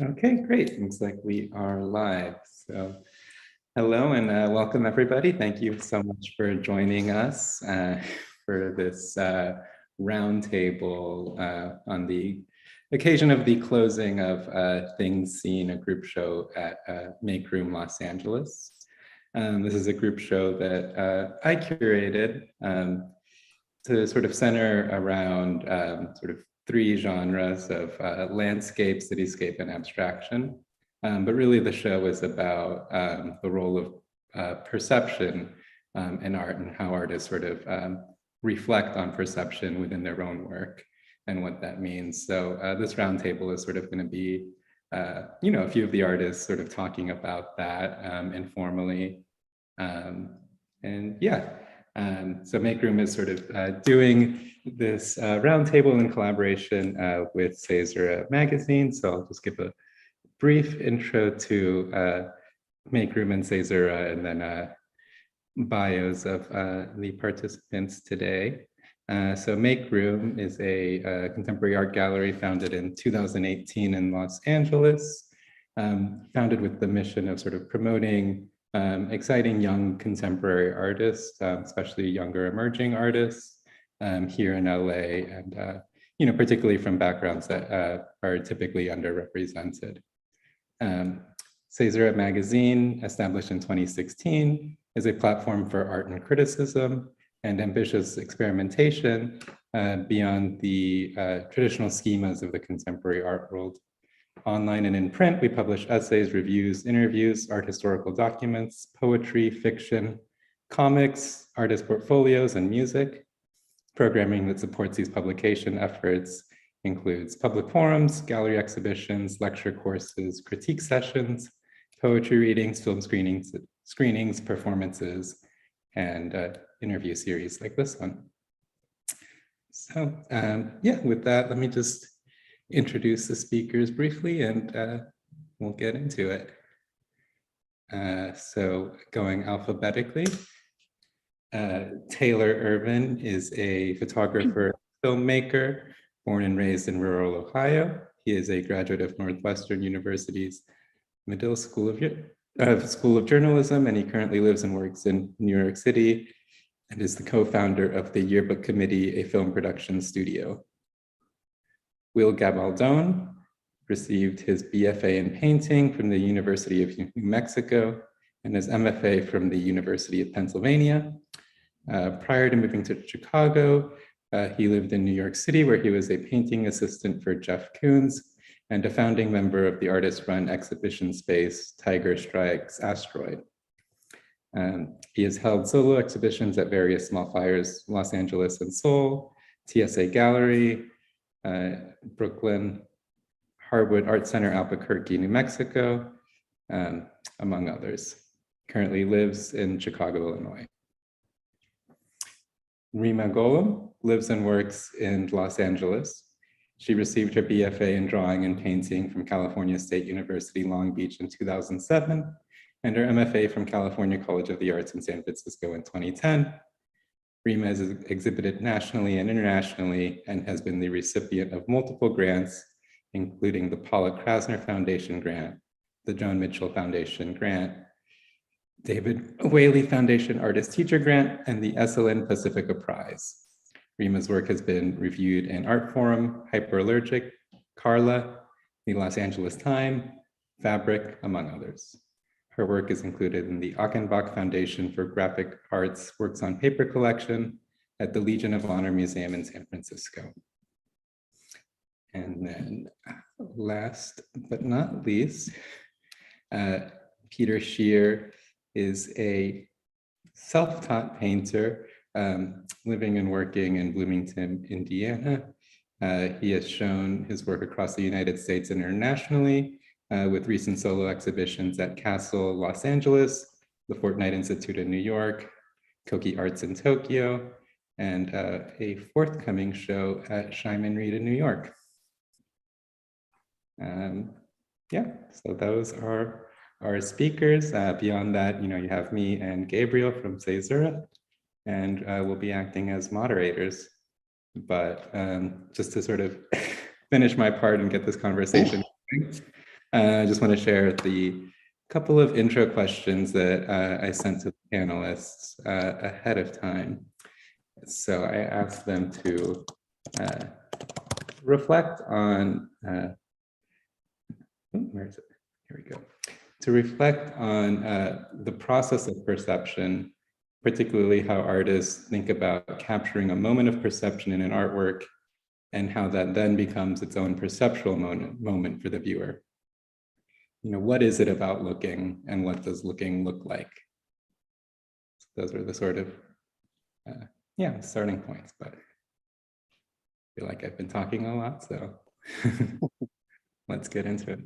Okay, great. Looks like we are live. So hello and welcome everybody. Thank you so much for joining us for this roundtable on the occasion of the closing of Things Seen, a group show at Make Room Los Angeles. This is a group show that I curated to sort of center around sort of three genres of landscape, cityscape, and abstraction. But really the show is about the role of perception in art and how artists sort of reflect on perception within their own work and what that means. So this roundtable is sort of going to be, a few of the artists sort of talking about that informally. And yeah, so Make Room is sort of doing this roundtable in collaboration with Caesura magazine. So I'll just give a brief intro to Make Room and Caesura, and then bios of the participants today. So Make Room is a contemporary art gallery founded in 2018 in Los Angeles, founded with the mission of sort of promoting exciting young contemporary artists, especially younger emerging artists here in LA, and particularly from backgrounds that are typically underrepresented. Caesura magazine, established in 2016, is a platform for art and criticism and ambitious experimentation beyond the traditional schemas of the contemporary art world. Online and in print, we publish essays, reviews, interviews, art historical documents, poetry, fiction, comics, artist portfolios, and music. Programming that supports these publication efforts includes public forums, gallery exhibitions, lecture courses, critique sessions, poetry readings, film screenings, performances, and interview series like this one. So yeah, with that, let me just introduce the speakers briefly and we'll get into it. So going alphabetically, Taylor Irvin is a photographer, filmmaker, born and raised in rural Ohio. He is a graduate of Northwestern University's Medill School of Journalism, and he currently lives and works in New York City and is the co-founder of the Yearbook Committee, a film production studio. Will Gabaldon received his BFA in painting from the University of New Mexico and his MFA from the University of Pennsylvania. Prior to moving to Chicago, he lived in New York City, where he was a painting assistant for Jeff Koons and a founding member of the artist-run exhibition space Tiger Strikes Asteroid. He has held solo exhibitions at various small fires, Los Angeles and Seoul, TSA Gallery, Brooklyn, Harwood Art Center, Albuquerque, New Mexico, among others. Currently lives in Chicago, Illinois. Rima Golem lives and works in Los Angeles. She received her BFA in drawing and painting from California State University, Long Beach in 2007, and her MFA from California College of the Arts in San Francisco in 2010. Rima has exhibited nationally and internationally and has been the recipient of multiple grants, including the Paula Krasner Foundation grant, the John Mitchell Foundation grant, David Whaley Foundation Artist Teacher grant, and the SLN Pacifica Prize. Rima's work has been reviewed in Art Forum, Hyperallergic, Carla, the Los Angeles Times, Fabric, among others. Her work is included in the Achenbach Foundation for Graphic Arts Works on Paper collection at the Legion of Honor Museum in San Francisco. And then last but not least, Peter Scheer is a self-taught painter living and working in Bloomington, Indiana. He has shown his work across the United States and internationally, with recent solo exhibitions at Castle, Los Angeles, the Fortnite Institute in New York, Koki Arts in Tokyo, and a forthcoming show at Shyman Reed in New York. Yeah, so those are our speakers. Beyond that, you have me and Gabriel from Caesura, and we'll be acting as moderators. But just to sort of finish my part and get this conversation going, I just want to share the couple of intro questions that I sent to the panelists ahead of time. So I asked them to reflect on, where is it? Here we go. To reflect on the process of perception, particularly how artists think about capturing a moment of perception in an artwork and how that then becomes its own perceptual moment for the viewer. You know, what is it about looking and what does looking look like? Those are the sort of, yeah, starting points, but I feel like I've been talking a lot, so let's get into it.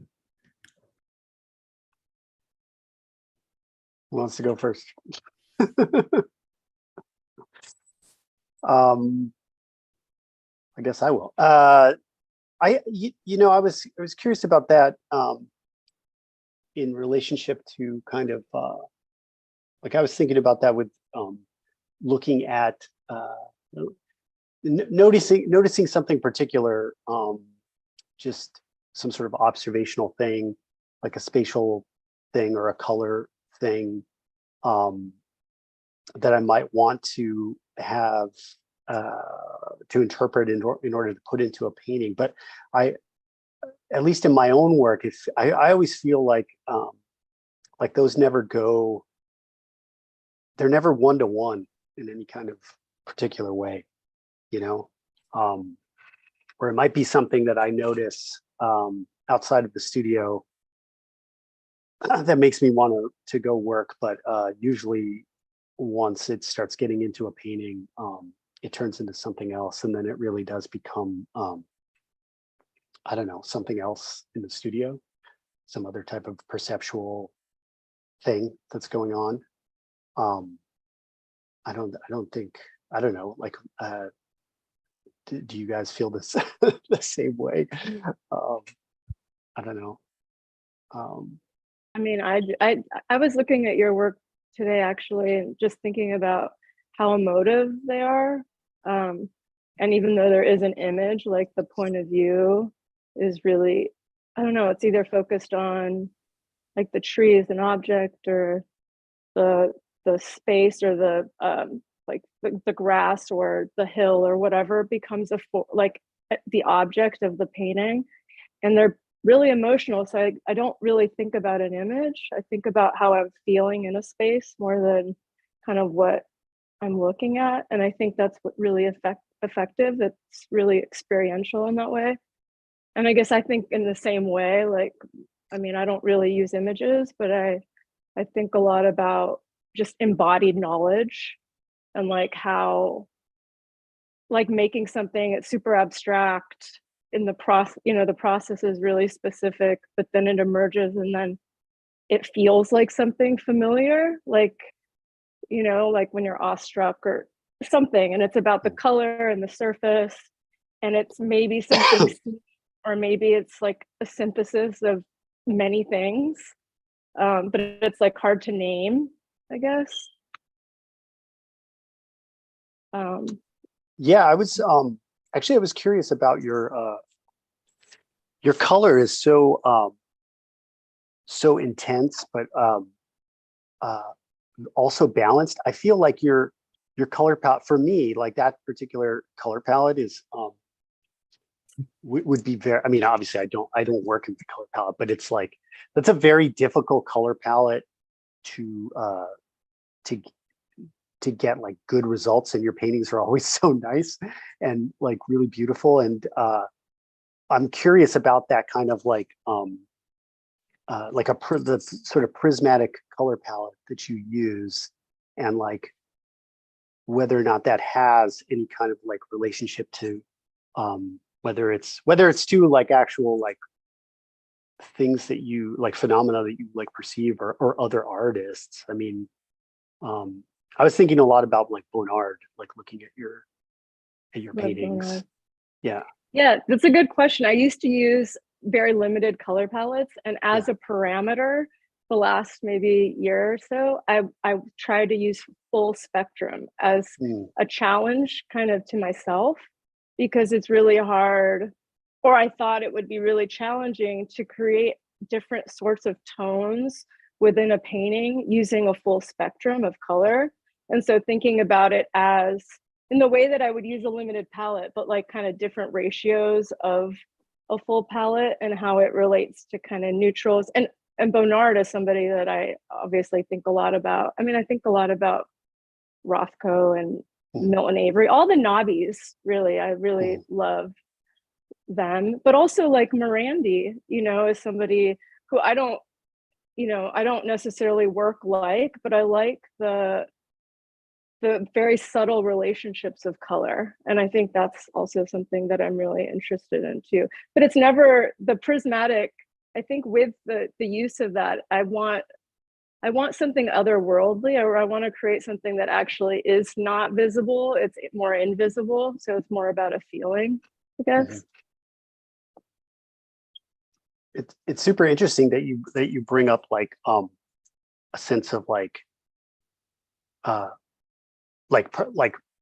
Who wants to go first? I guess I will. You know, I was curious about that in relationship to kind of like I was thinking about that with looking at noticing something particular, just some sort of observational thing, like a spatial thing or a color thing that I might want to have to interpret in order to put into a painting. But at least in my own work, I always feel like those never go, they're never one-to-one in any kind of particular way, you know, or it might be something that I notice outside of the studio that makes me want to go work. But usually once it starts getting into a painting, it turns into something else. And then it really does become, I don't know, something else in the studio, some other type of perceptual thing that's going on. I don't know, like, do you guys feel this the same way? I don't know. I mean, I was looking at your work today, actually, and just thinking about how emotive they are. And even though there is an image, like the point of view is really, I don't know, it's either focused on like the tree as an object or the space or the like the grass or the hill or whatever becomes like the object of the painting. And they're really emotional. So I don't really think about an image. I think about how I'm feeling in a space more than kind of what I'm looking at. And I think that's what really effective. It's really experiential in that way. And I guess I think in the same way, like, I mean, I don't really use images, but I think a lot about just embodied knowledge and like how, like making something it's super abstract in the process, you know, the process is really specific, but then it emerges and then it feels like something familiar, like, you know, like when you're awestruck or something, and it's about the color and the surface, and it's maybe something or maybe it's like a synthesis of many things, but it's like hard to name, I guess. Yeah, I was actually I was curious about your color is so so intense, but also balanced. I feel like your color palette, for me, like that particular color palette is would be very, I mean, obviously I don't work in the color palette, but it's like that's a very difficult color palette to get like good results, and your paintings are always so nice and like really beautiful. And I'm curious about that kind of like the sort of prismatic color palette that you use, and like whether or not that has any kind of like relationship to whether it's to like actual like things that you like, phenomena that you like perceive, or other artists. I mean, I was thinking a lot about like Bonnard, like looking at your paintings. Bonnard. Yeah. Yeah, that's a good question. I used to use very limited color palettes, and as a parameter, the last maybe year or so, I tried to use full spectrum as a challenge kind of to myself, because it's really hard, or I thought it would be really challenging to create different sorts of tones within a painting using a full spectrum of color. And so thinking about it as in the way that I would use a limited palette, but like kind of different ratios of a full palette and how it relates to kind of neutrals. And Bonnard is somebody that I obviously think a lot about. I mean, I think a lot about Rothko and Milton Avery, all the knobbies, really. I really love them, but also like Morandi, you know, is somebody who I don't necessarily work like, but I like the very subtle relationships of color. And I think that's also something that I'm really interested in too. But it's never the prismatic. I think with the use of that, I want something otherworldly, or I want to create something that actually is not visible. It's more invisible. So it's more about a feeling, I guess. It's super interesting that you bring up like a sense of like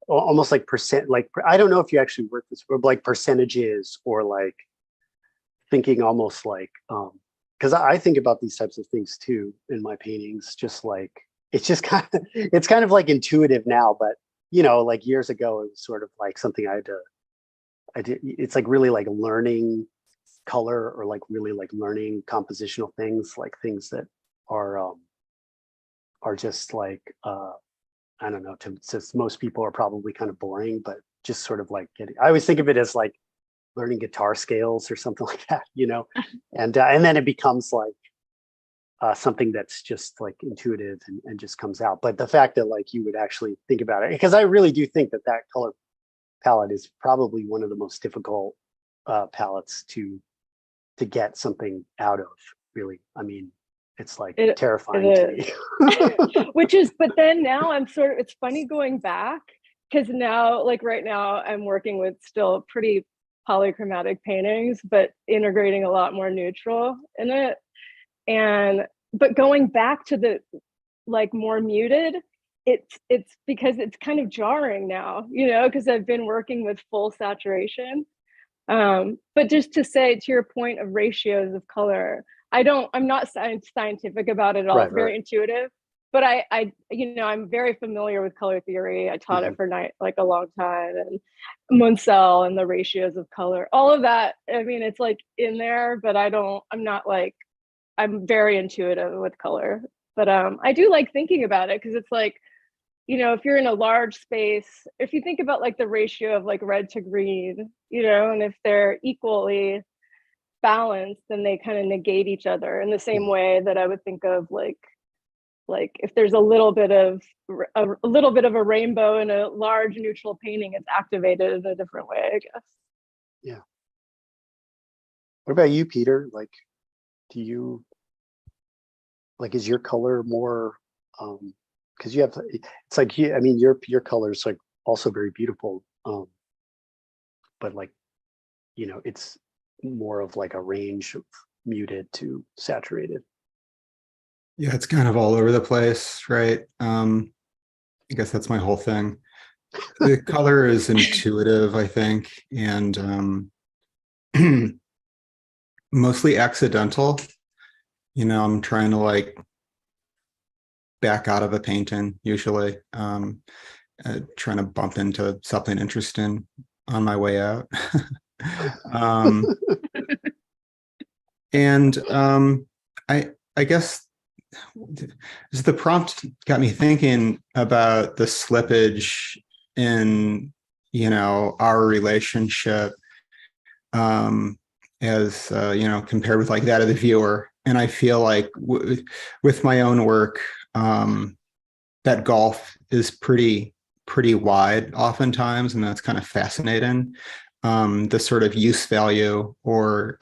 almost like percent, like I don't know if you actually work this, but like percentages, or like thinking almost like because I think about these types of things too in my paintings, just like it's kind of like intuitive now, but you know, like years ago it was sort of like something I did. It's like really like learning color, or like really like learning compositional things, like things that are just like I don't know, to most people are probably kind of boring, but just sort of like I always think of it as like learning guitar scales or something like that, you know, and then it becomes like something that's just like intuitive and just comes out. But the fact that like you would actually think about it, because I really do think that color palette is probably one of the most difficult palettes to get something out of, really. I mean, it's like terrifying to me. But then now it's funny going back, because now, like right now, I'm working with still pretty polychromatic paintings, but integrating a lot more neutral in it. But going back to the like more muted, it's because it's kind of jarring now, you know, because I've been working with full saturation. But just to say, to your point of ratios of color, I'm not scientific about it at all. It's very intuitive, but I I'm very familiar with color theory. I taught it for like a long time, and Munsell and the ratios of color, all of that. I mean, it's like in there, but I'm very intuitive with color, but I do like thinking about it, because it's like, you know, if you're in a large space, if you think about like the ratio of like red to green, you know, and if they're equally balanced, then they kind of negate each other in the same way that I would think of like if there's a little bit of a rainbow in a large neutral painting, it's activated in a different way, I guess. Yeah. What about you, Peter? Like, do you like, is your color more because you have, it's like, I mean, your color is like also very beautiful, but like, you know, it's more of like a range of muted to saturated. Yeah, it's kind of all over the place, right? I guess that's my whole thing. The color is intuitive, I think, and mostly accidental. You know, I'm trying to like back out of a painting, usually, trying to bump into something interesting on my way out. And I guess the prompt got me thinking about the slippage in, you know, our relationship as you know, compared with like that of the viewer. And I feel like with my own work, that gulf is pretty wide oftentimes, and that's kind of fascinating. The sort of use value or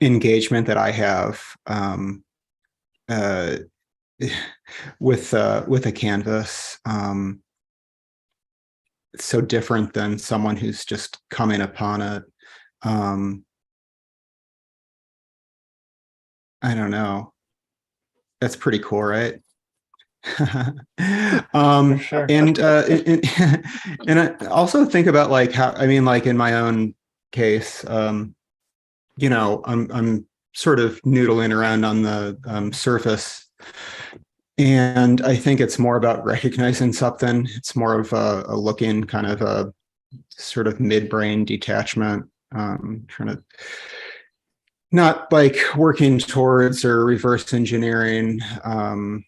engagement that I have with a canvas, it's so different than someone who's just coming upon it. I don't know. That's pretty cool, right? Sure. And I also think about like how, I mean, like in my own case, you know, I'm sort of noodling around on the surface. And I think it's more about recognizing something. It's more of a looking kind of a sort of midbrain detachment, trying to not like working towards or reverse engineering an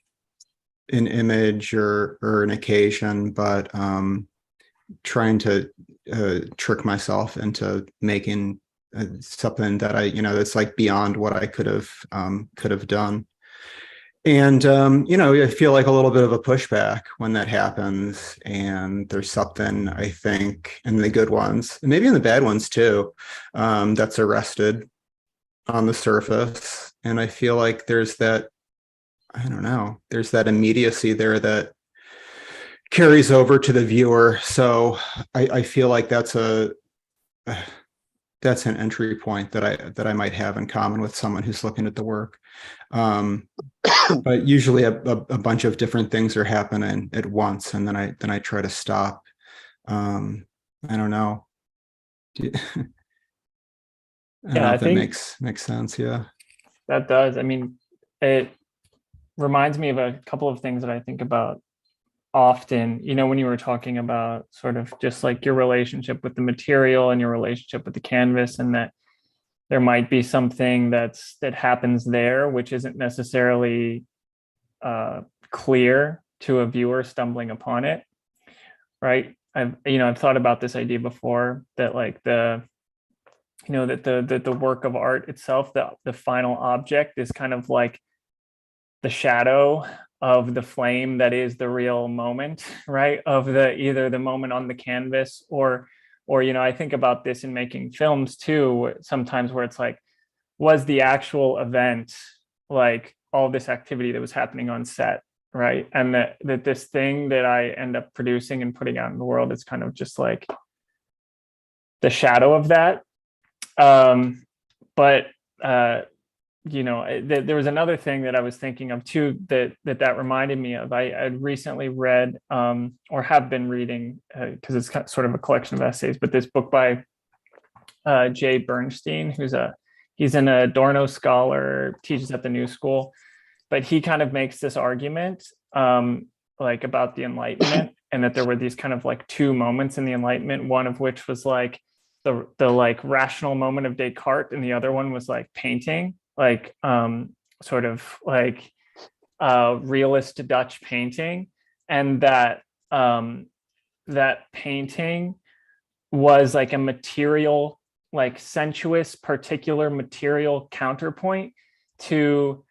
image or an occasion, but trying to trick myself into making something that that's like beyond what I could have done. And, I feel like a little bit of a pushback when that happens. And there's something, I think, in the good ones, and maybe in the bad ones too, that's arrested on the surface. And I feel like there's that, I don't know, there's that immediacy there that carries over to the viewer. So I feel like that's an entry point that I might have in common with someone who's looking at the work. But usually a bunch of different things are happening at once, and then I try to stop. I don't know. I don't know if that makes sense. Yeah, that does. I mean, it reminds me of a couple of things that I think about often. When you were talking about sort of just like your relationship with the material and your relationship with the canvas, and that there might be something that happens there which isn't necessarily clear to a viewer stumbling upon it, right? I've thought about this idea before, that like the work of art itself, the final object is kind of like the shadow of the flame that is the real moment, right? Of either the moment on the canvas or I think about this in making films too, sometimes, where it's like, was the actual event like all this activity that was happening on set, right? And that this thing that I end up producing and putting out in the world is kind of just like the shadow of that. But there was another thing that I was thinking of too, that reminded me of. I recently read or have been reading, because it's sort of a collection of essays, but this book by Jay Bernstein, he's an Adorno scholar, teaches at the New School, but he kind of makes this argument like about the Enlightenment, and that there were these kind of like two moments in the Enlightenment, one of which was like the like rational moment of Descartes, and the other one was like painting, like sort of like realist Dutch painting, and that painting was like a material, like sensuous, particular material counterpoint to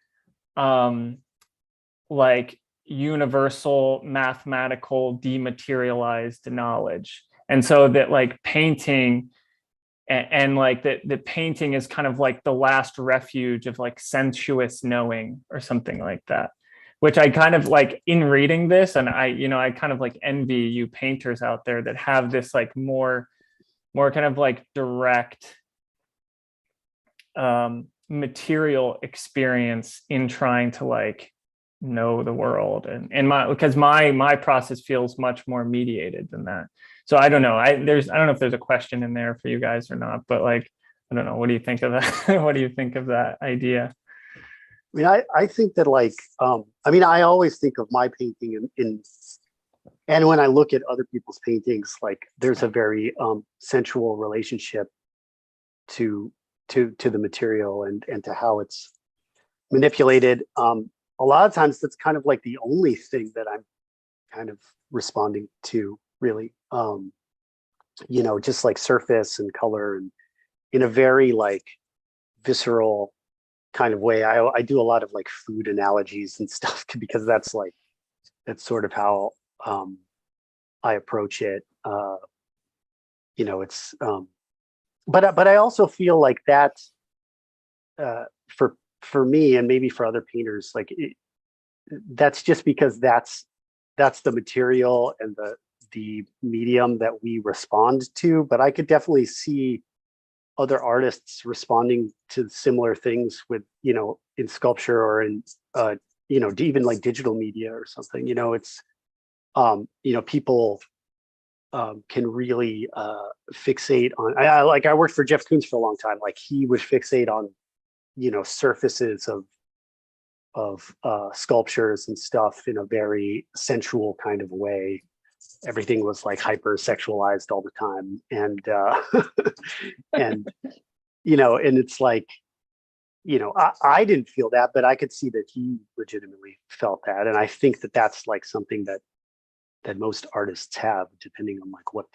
like universal mathematical dematerialized knowledge. And so that like painting and like the painting is kind of like the last refuge of like sensuous knowing or something like that, which I kind of like in reading this, and I kind of like envy you painters out there that have this like more kind of like direct material experience in trying to like know the world, and because my process feels much more mediated than that. So I don't know. I don't know if there's a question in there for you guys or not, but like, I don't know. What do you think of that? What do you think of that idea? I mean, I think that like, I always think of my painting and when I look at other people's paintings, like there's a very sensual relationship to the material and to how it's manipulated. A lot of times that's kind of like the only thing that I'm kind of responding to, really. Just like surface and color, and in a very like visceral kind of way. I do a lot of like food analogies and stuff, because that's sort of how I approach it. It's but I also feel like that for me, and maybe for other painters, like that's just because that's the material and the medium that we respond to. But I could definitely see other artists responding to similar things with, in sculpture or in, even like digital media or something. It's, people can really fixate on. I worked for Jeff Koons for a long time. Like he would fixate on surfaces of sculptures and stuff in a very sensual kind of way. Everything was like hyper sexualized all the time, and and and it's like, I didn't feel that, but I could see that he legitimately felt that, and I think that that's like something that most artists have, depending on like what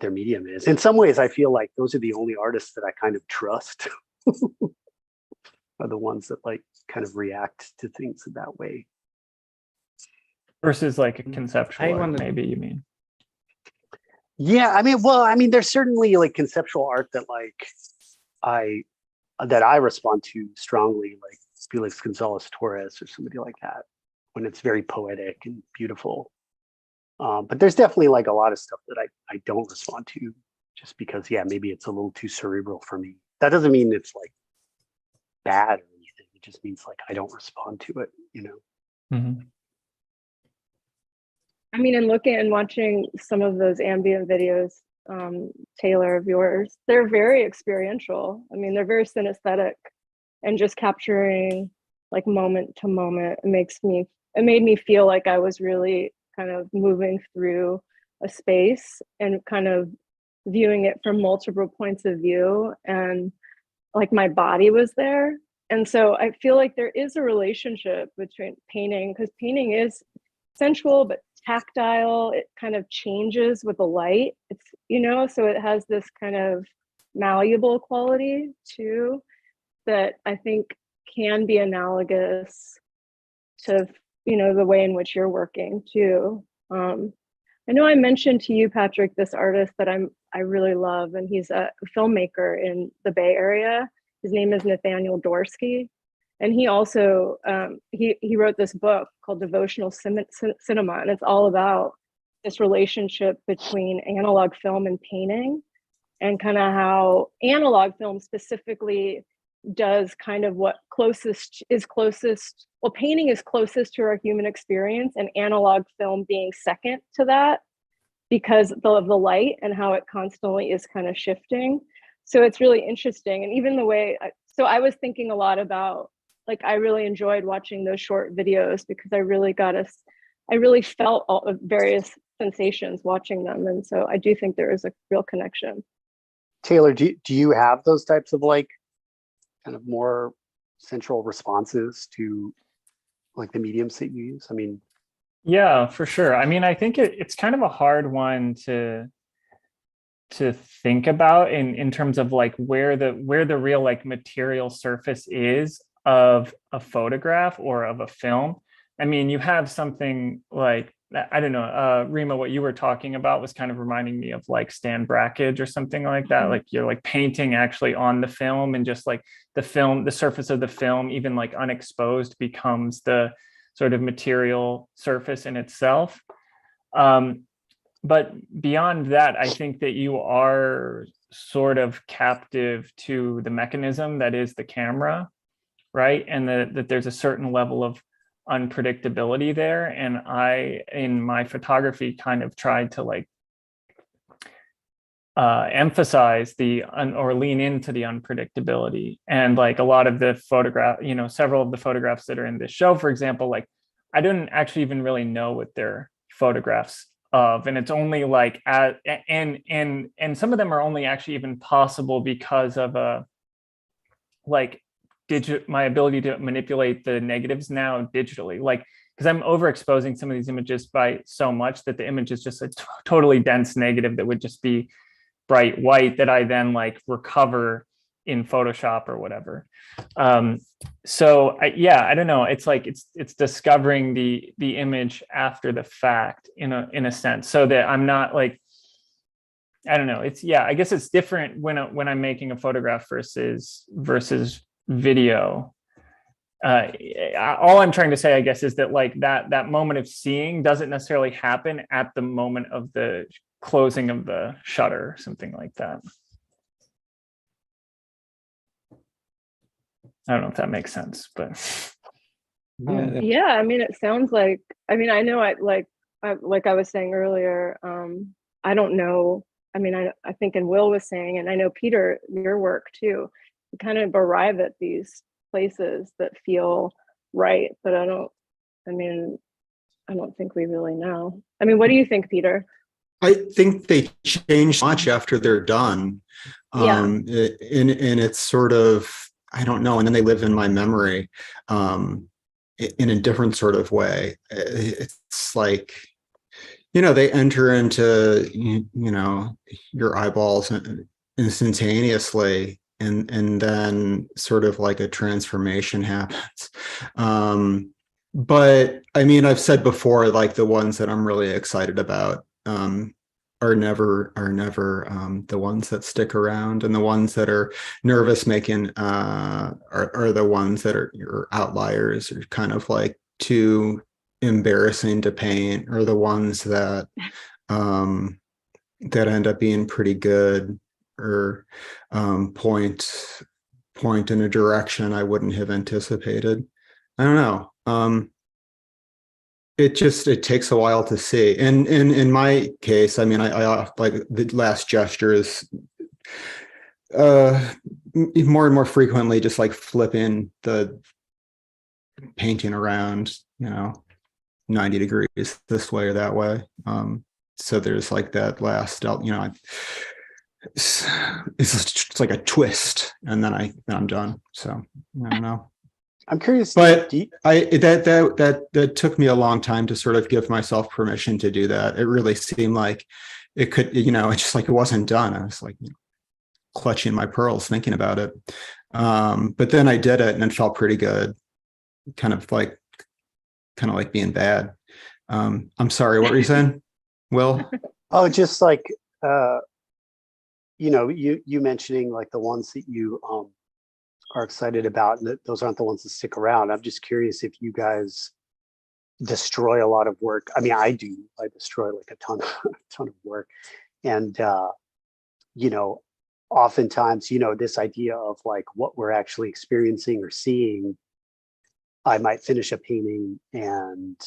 their medium is. In some ways, I feel like those are the only artists that I kind of trust. Are the ones that like kind of react to things in that way. Versus like a conceptual art, wanted- maybe you mean. Yeah, I mean, there's certainly like conceptual art that like I respond to strongly, like Felix Gonzalez Torres or somebody like that, when it's very poetic and beautiful. But there's definitely like a lot of stuff that I don't respond to, just because, yeah, maybe it's a little too cerebral for me. That doesn't mean it's like bad or anything. It just means like I don't respond to it, Mm-hmm. I mean, and looking and watching some of those ambient videos, Taylor, of yours, they're very experiential. I mean, they're very synesthetic, and just capturing like moment to moment. It made me feel like I was really kind of moving through a space and kind of viewing it from multiple points of view, and like my body was there. And so I feel like there is a relationship between painting, because painting is sensual but tactile. It kind of changes with the light. It's, so it has this kind of malleable quality too, that I think can be analogous to, the way in which you're working too. I know I mentioned to you, Patrick, this artist that I really love, and he's a filmmaker in the Bay Area. His name is Nathaniel Dorsky. And he also, he wrote this book called Devotional Cinema, and it's all about this relationship between analog film and painting, and kind of how analog film specifically does kind of what painting is closest to our human experience, and analog film being second to that because of the light and how it constantly is kind of shifting. So it's really interesting. And even the way, I was thinking a lot about, like, I really enjoyed watching those short videos because I really felt all of various sensations watching them. And so I do think there is a real connection. Taylor, do you have those types of like kind of more central responses to like the mediums that you use? I mean, Yeah, for sure. I mean, I think it's kind of a hard one to think about in terms of like where the real like material surface is of a photograph or of a film. I mean, you have something like, I don't know, Rima, what you were talking about was kind of reminding me of like Stan Brakhage or something like that. Like you're like painting actually on the film, and just like the surface of the film, even like unexposed, becomes the sort of material surface in itself. But beyond that, I think that you are sort of captive to the mechanism that is the camera, right? And that there's a certain level of unpredictability there. And I, in my photography, kind of tried to like emphasize or lean into the unpredictability. And like a lot of the several of the photographs that are in this show, for example, like I didn't actually even really know what they're photographs of, and it's only like and some of them are only actually even possible because of my ability to manipulate the negatives now digitally, like because I'm overexposing some of these images by so much that the image is just a totally dense negative that would just be bright white that I then like recover in Photoshop or whatever. So I don't know. It's like it's discovering the image after the fact in a sense, so that I'm not like, I don't know. I guess it's different when I'm making a photograph versus video. All I'm trying to say, I guess, is that like that moment of seeing doesn't necessarily happen at the moment of the closing of the shutter, something like that. I don't know if that makes sense, but yeah, I mean, it sounds like, I mean, I know like I was saying earlier, I don't know. I mean, I think, and Will was saying, and I know Peter, your work too, kind of arrive at these places that feel right, but I don't think we really know. I mean, what do you think, Peter? I think they change much after they're done. Yeah. And it's sort of, I don't know. And then they live in my memory in a different sort of way. It's like, they enter into, your eyeballs instantaneously. And then sort of like a transformation happens. But I mean, I've said before, like the ones that I'm really excited about are never the ones that stick around, and the ones that are nervous making are the ones that are your outliers, or kind of like too embarrassing to paint, or the ones that that end up being pretty good, or point in a direction I wouldn't have anticipated. I don't know. It takes a while to see. And in my case, I mean, I like the last gesture is more and more frequently just like flipping the painting around, 90 degrees this way or that way. So there's like that last, it's like a twist, and then I'm done. So I don't know. I'm curious, but that took me a long time to sort of give myself permission to do that. It really seemed like it could, it's just like it wasn't done. I was like clutching my pearls thinking about it. But then I did it, and it felt pretty good. Kind of like being bad. I'm sorry, what were you saying, Will? Oh, just like you mentioning like the ones that you are excited about, and those aren't the ones that stick around. I'm just curious if you guys destroy a lot of work. I mean, I do. I destroy like a ton of work, and oftentimes, this idea of like what we're actually experiencing or seeing. I might finish a painting and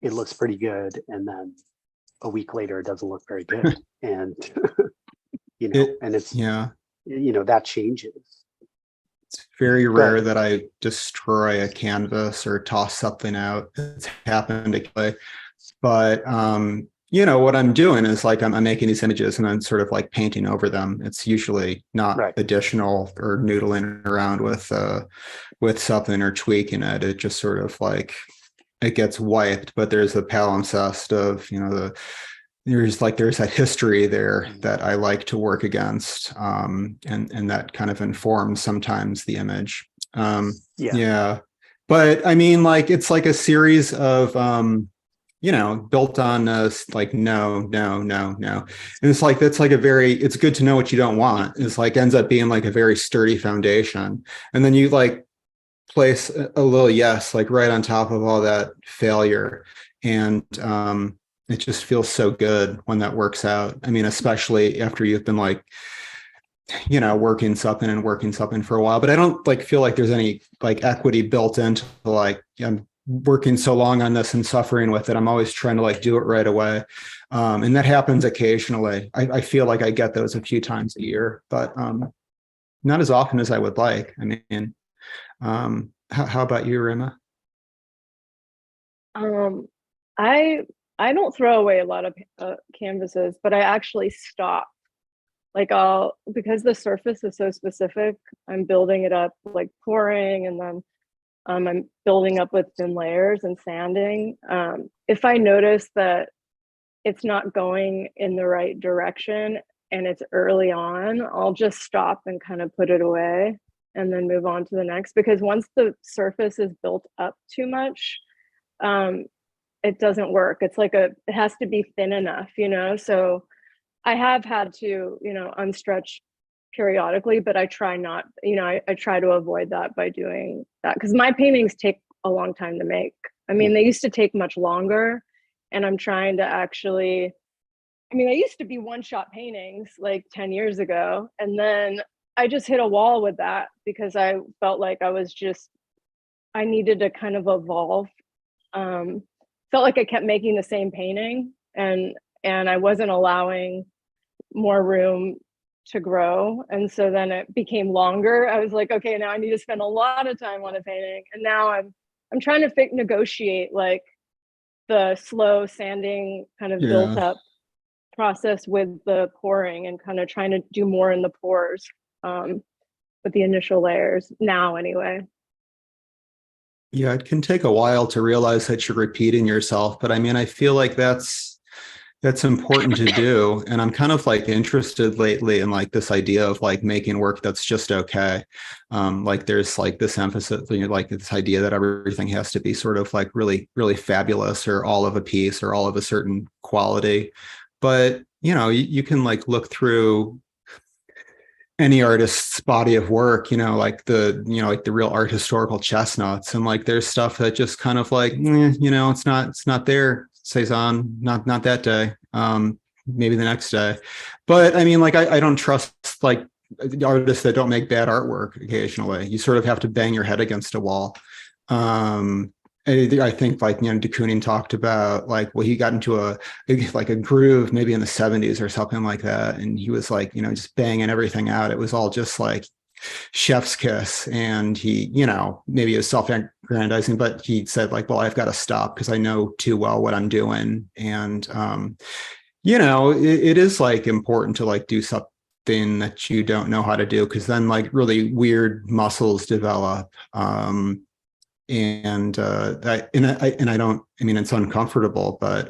it looks pretty good, and then a week later it doesn't look very good, and and it's that changes. It's very rare that I destroy a canvas or toss something out. It's happened again. But what I'm doing is like I'm making these images and then sort of like painting over them. It's usually not additional or noodling around with something or tweaking it. It just sort of like it gets wiped. But there's a palimpsest of there's that history there that I like to work against, and that kind of informs sometimes the image. Yeah. But I mean, like it's like a series of built on like no. And it's like that's like it's good to know what you don't want. It's like ends up being like a very sturdy foundation. And then you like place a little yes, like right on top of all that failure. And it just feels so good when that works out. I mean, especially after you've been like, working something for a while. But I don't like feel like there's any like equity built into like I'm working so long on this and suffering with it. I'm always trying to like do it right away. And that happens occasionally. I feel like I get those a few times a year, but not as often as I would like. I mean, how about you, Rima? I don't throw away a lot of canvases, but I actually stop. Like because the surface is so specific, I'm building it up, like pouring, and then I'm building up with thin layers and sanding. If I notice that it's not going in the right direction and it's early on, I'll just stop and kind of put it away and then move on to the next. Because once the surface is built up too much, it doesn't work. It's like it has to be thin enough, so I have had to, unstretch periodically, but I try not, I try to avoid that by doing that, because my paintings take a long time to make. I mean, they used to take much longer, and I'm trying to actually, they used to be one-shot paintings like 10 years ago, and then I just hit a wall with that because I felt like I needed to kind of evolve. Felt like I kept making the same painting, and I wasn't allowing more room to grow. And so then it became longer. I was like, okay, now I need to spend a lot of time on a painting. And now I'm trying to negotiate like the slow sanding kind of built Yeah. up process with the pouring, and kind of trying to do more in the pours with the initial layers now anyway. Yeah, it can take a while to realize that you're repeating yourself, but I mean, I feel like that's important to do. And I'm kind of like interested lately in like this idea of like making work that's just okay. Like there's like this emphasis, you know, like this idea that everything has to be sort of like really, really fabulous, or all of a piece, or all of a certain quality. But, you know, you can like look through any artist's body of work, you know, like like the real art historical chestnuts, and like there's stuff that just kind of like, you know, it's not there, Cezanne, not that day, maybe the next day. But I mean, like I don't trust like artists that don't make bad artwork occasionally. You sort of have to bang your head against a wall. I think like, you know, de Kooning talked about like, well, he got into a groove maybe in the 70s or something like that. And he was like, you know, just banging everything out. It was all just like chef's kiss. And he, you know, maybe it was self-aggrandizing, but he said like, well, I've got to stop because I know too well what I'm doing. And, you know, it is like important to like do something that you don't know how to do, because then like really weird muscles develop. And I don't, I mean, it's uncomfortable, but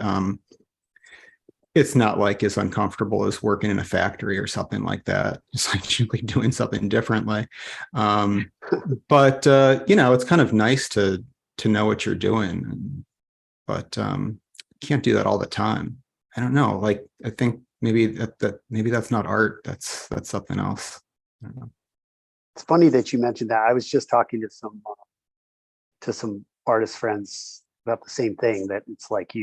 it's not like as uncomfortable as working in a factory or something like that. It's like usually doing something differently. But you know, it's kind of nice to know what you're doing, but can't do that all the time. I don't know. Like I think maybe maybe that's not art. That's something else. I don't know. It's funny that you mentioned that. I was just talking to some artist friends about the same thing, that it's like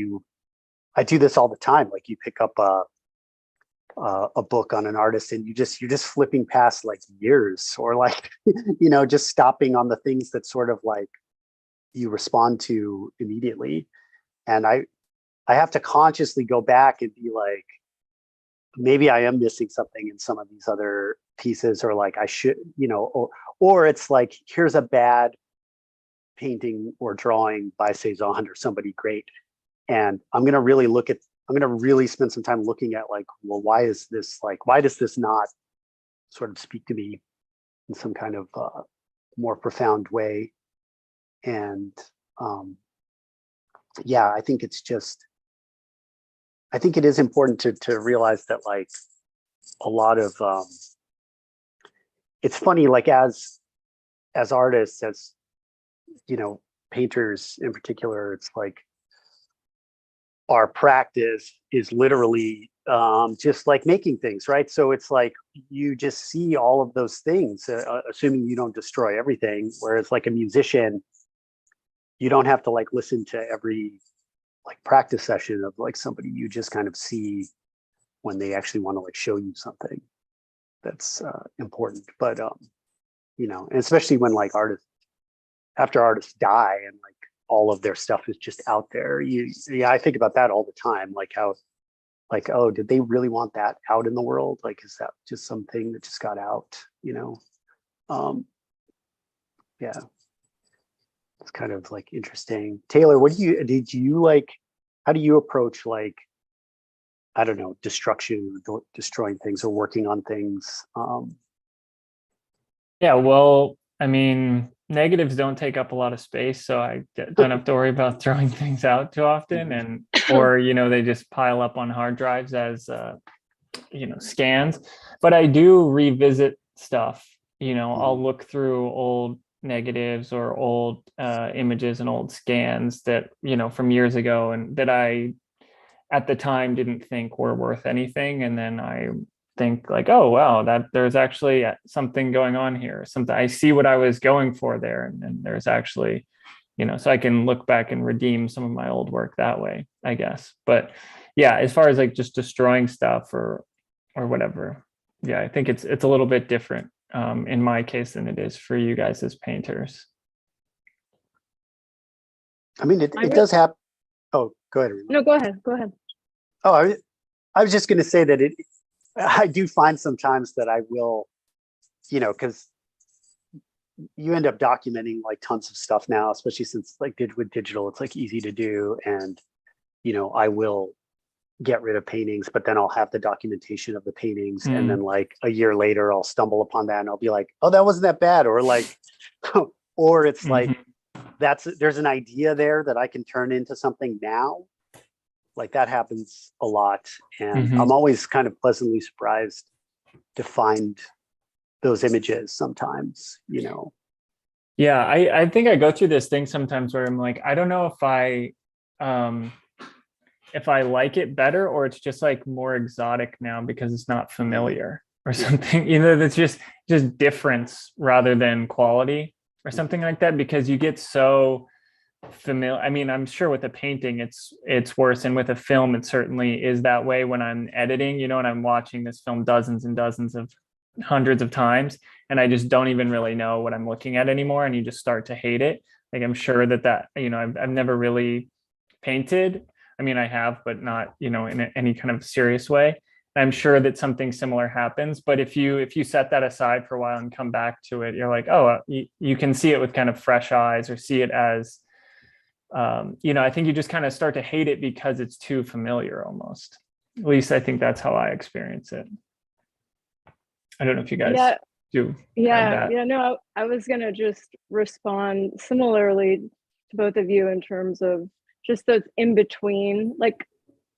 I do this all the time. Like you pick up a book on an artist and you're just flipping past like years, or like, you know, just stopping on the things that sort of like you respond to immediately. And I have to consciously go back and be like, maybe I am missing something in some of these other pieces, or like I should, you know, or it's like, here's a bad painting or drawing by Cezanne or somebody great, and I'm going to really spend some time looking at like, well, why does this not sort of speak to me in some kind of more profound way? And yeah, I think it is important to realize that like a lot of it's funny, like as artists, as you know, painters in particular, it's like our practice is literally just like making things, right? So it's like you just see all of those things, assuming you don't destroy everything. Whereas like a musician, you don't have to like listen to every like practice session of like somebody. You just kind of see when they actually want to like show you something that's important. But you know, and especially when like after artists die and like all of their stuff is just out there. I think about that all the time. Like how, like, oh, did they really want that out in the world? Like, is that just something that just got out, you know? Yeah, it's kind of like interesting. Taylor, how do you approach like, I don't know, destruction, destroying things or working on things? Yeah, well, I mean, negatives don't take up a lot of space, so I don't have to worry about throwing things out too often, and or you know, they just pile up on hard drives as you know, scans. But I do revisit stuff. You know, I'll look through old negatives or old images and old scans that, you know, from years ago, and that I at the time didn't think were worth anything, and then I think like, oh wow, that there's actually something going on here, something I see what I was going for there, and there's actually, you know, so I can look back and redeem some of my old work that way, I guess. But yeah, as far as like just destroying stuff or whatever, yeah, I think it's a little bit different in my case than it is for you guys as painters. I mean, it does happen. Oh, go ahead. No, go ahead. Oh, I was just going to say that I do find sometimes that I will, because you end up documenting like tons of stuff now, especially since like with digital, it's like easy to do. And, I will get rid of paintings, but then I'll have the documentation of the paintings. And then like a year later, I'll stumble upon that and I'll be like, oh, that wasn't that bad. Or like, or it's like, there's an idea there that I can turn into something now. Like that happens a lot. And I'm always kind of pleasantly surprised to find those images sometimes, Yeah, I think I go through this thing sometimes where I'm like, I don't know if I like it better or it's just like more exotic now because it's not familiar or something. That's just difference rather than quality or something like that, because you get so familiar. I mean, I'm sure with a painting it's worse, and with a film it certainly is that way when I'm editing, and I'm watching this film dozens and dozens of hundreds of times and I just don't even really know what I'm looking at anymore, and you just start to hate it. Like I'm sure that I've never really painted. I mean, I have, but not, in any kind of serious way. I'm sure that something similar happens, but if you set that aside for a while and come back to it, you're like, oh, you can see it with kind of fresh eyes, or see it as, I think you just kind of start to hate it because it's too familiar almost. At least I think that's how I experience it. I don't know if you guys do. No, I was gonna just respond similarly to both of you in terms of just those in between. Like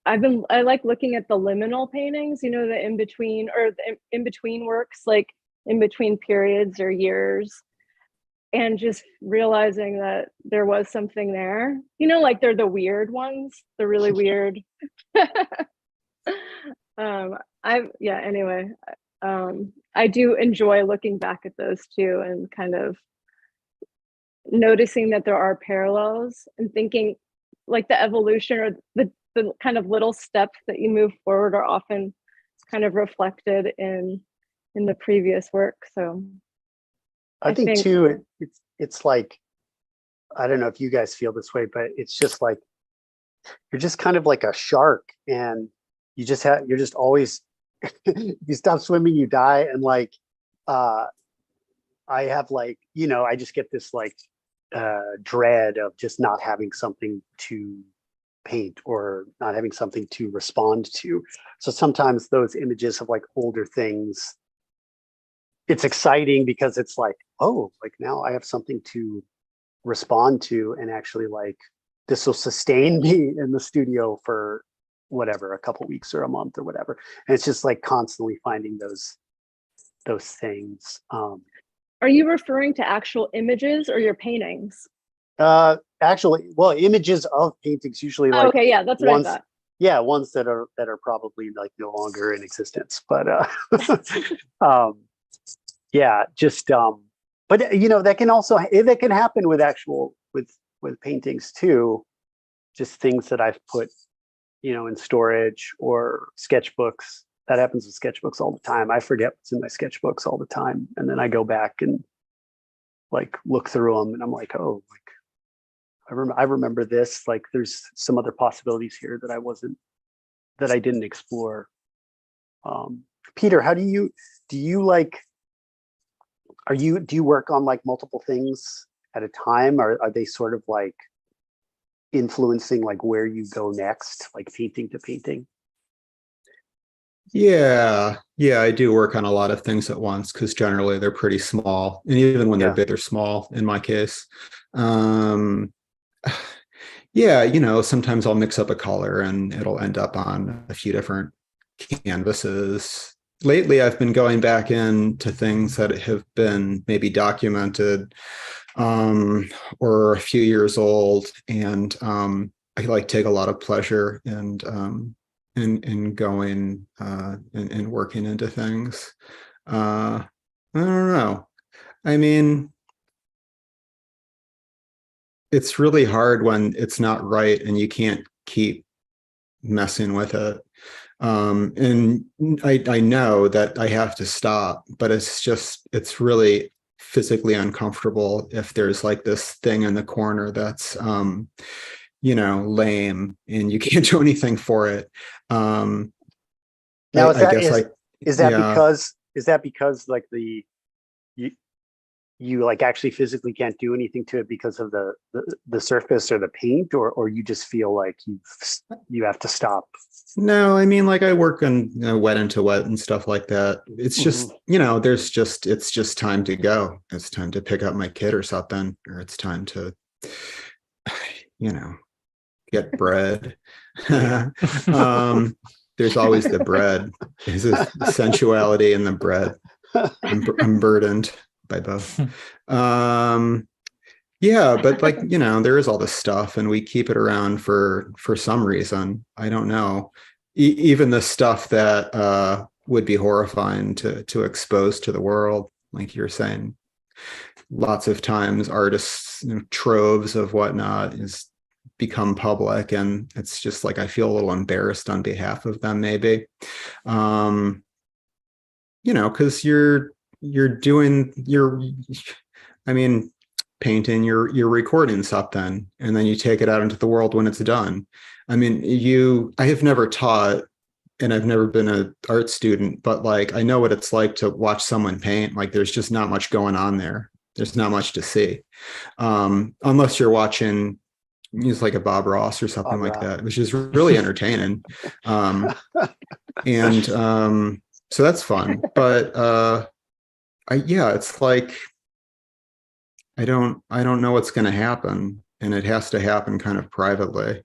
I like looking at the liminal paintings, the in between, or the in between works, like in between periods or years, and just realizing that there was something there. Like they're the weird ones, the really weird. Anyway, I do enjoy looking back at those too, and kind of noticing that there are parallels and thinking like the evolution or the kind of little steps that you move forward are often kind of reflected in the previous work. So I think too, it's like, I don't know if you guys feel this way, but it's just like, you're just kind of like a shark, and you're just always, you stop swimming, you die. And like, I have like, I just get this like, dread of just not having something to paint or not having something to respond to. So sometimes those images of like older things, it's exciting because it's like, oh, like now I have something to respond to, and actually like this will sustain me in the studio for whatever, a couple weeks or a month or whatever. And it's just like constantly finding those things. Are you referring to actual images or your paintings? Actually, well, images of paintings usually like okay, yeah, that's what I thought. Yeah, ones that are probably like no longer in existence. But yeah, just but that can happen with actual with paintings too. Just things that I've put in storage or sketchbooks. That happens with sketchbooks all the time. I forget what's in my sketchbooks all the time, and then I go back and like look through them, and I'm like, oh, like I remember this. Like, there's some other possibilities here that I didn't explore. Peter, how do you like? Do you work on like multiple things at a time? Or are they sort of like influencing like where you go next, like painting to painting? Yeah, I do work on a lot of things at once because generally they're pretty small, and even when they're big, they're small in my case. Yeah, sometimes I'll mix up a color and it'll end up on a few different canvases. Lately, I've been going back into things that have been maybe documented or a few years old, and I like take a lot of pleasure in going and working into things. I don't know. I mean, it's really hard when it's not right and you can't keep messing with it. And I know that I have to stop, but it's really physically uncomfortable if there's like this thing in the corner that's lame and you can't do anything for it. Now, I guess Is that Yeah. because like you you like actually physically can't do anything to it because of the surface or the paint, or you just feel like you have to stop? No, I mean, like I work on wet into wet and stuff like that. It's just, it's just time to go. It's time to pick up my kid or something, or it's time to, you know, get bread. There's always the bread. There's a sensuality in the bread. I'm burdened by both. Yeah, but like, there is all this stuff and we keep it around for some reason. I don't know. Even the stuff that would be horrifying to expose to the world, like you're saying. Lots of times artists, troves of whatnot is become public, and it's just like I feel a little embarrassed on behalf of them, maybe. Because I mean, painting, you're recording something and then you take it out into the world when it's done. I mean, I have never taught and I've never been an art student, but like I know what it's like to watch someone paint. Like there's just not much going on there. There's not much to see. Unless you're watching use like a Bob Ross or something like that, which is really entertaining. And so that's fun. But it's like I don't know what's going to happen, and it has to happen kind of privately.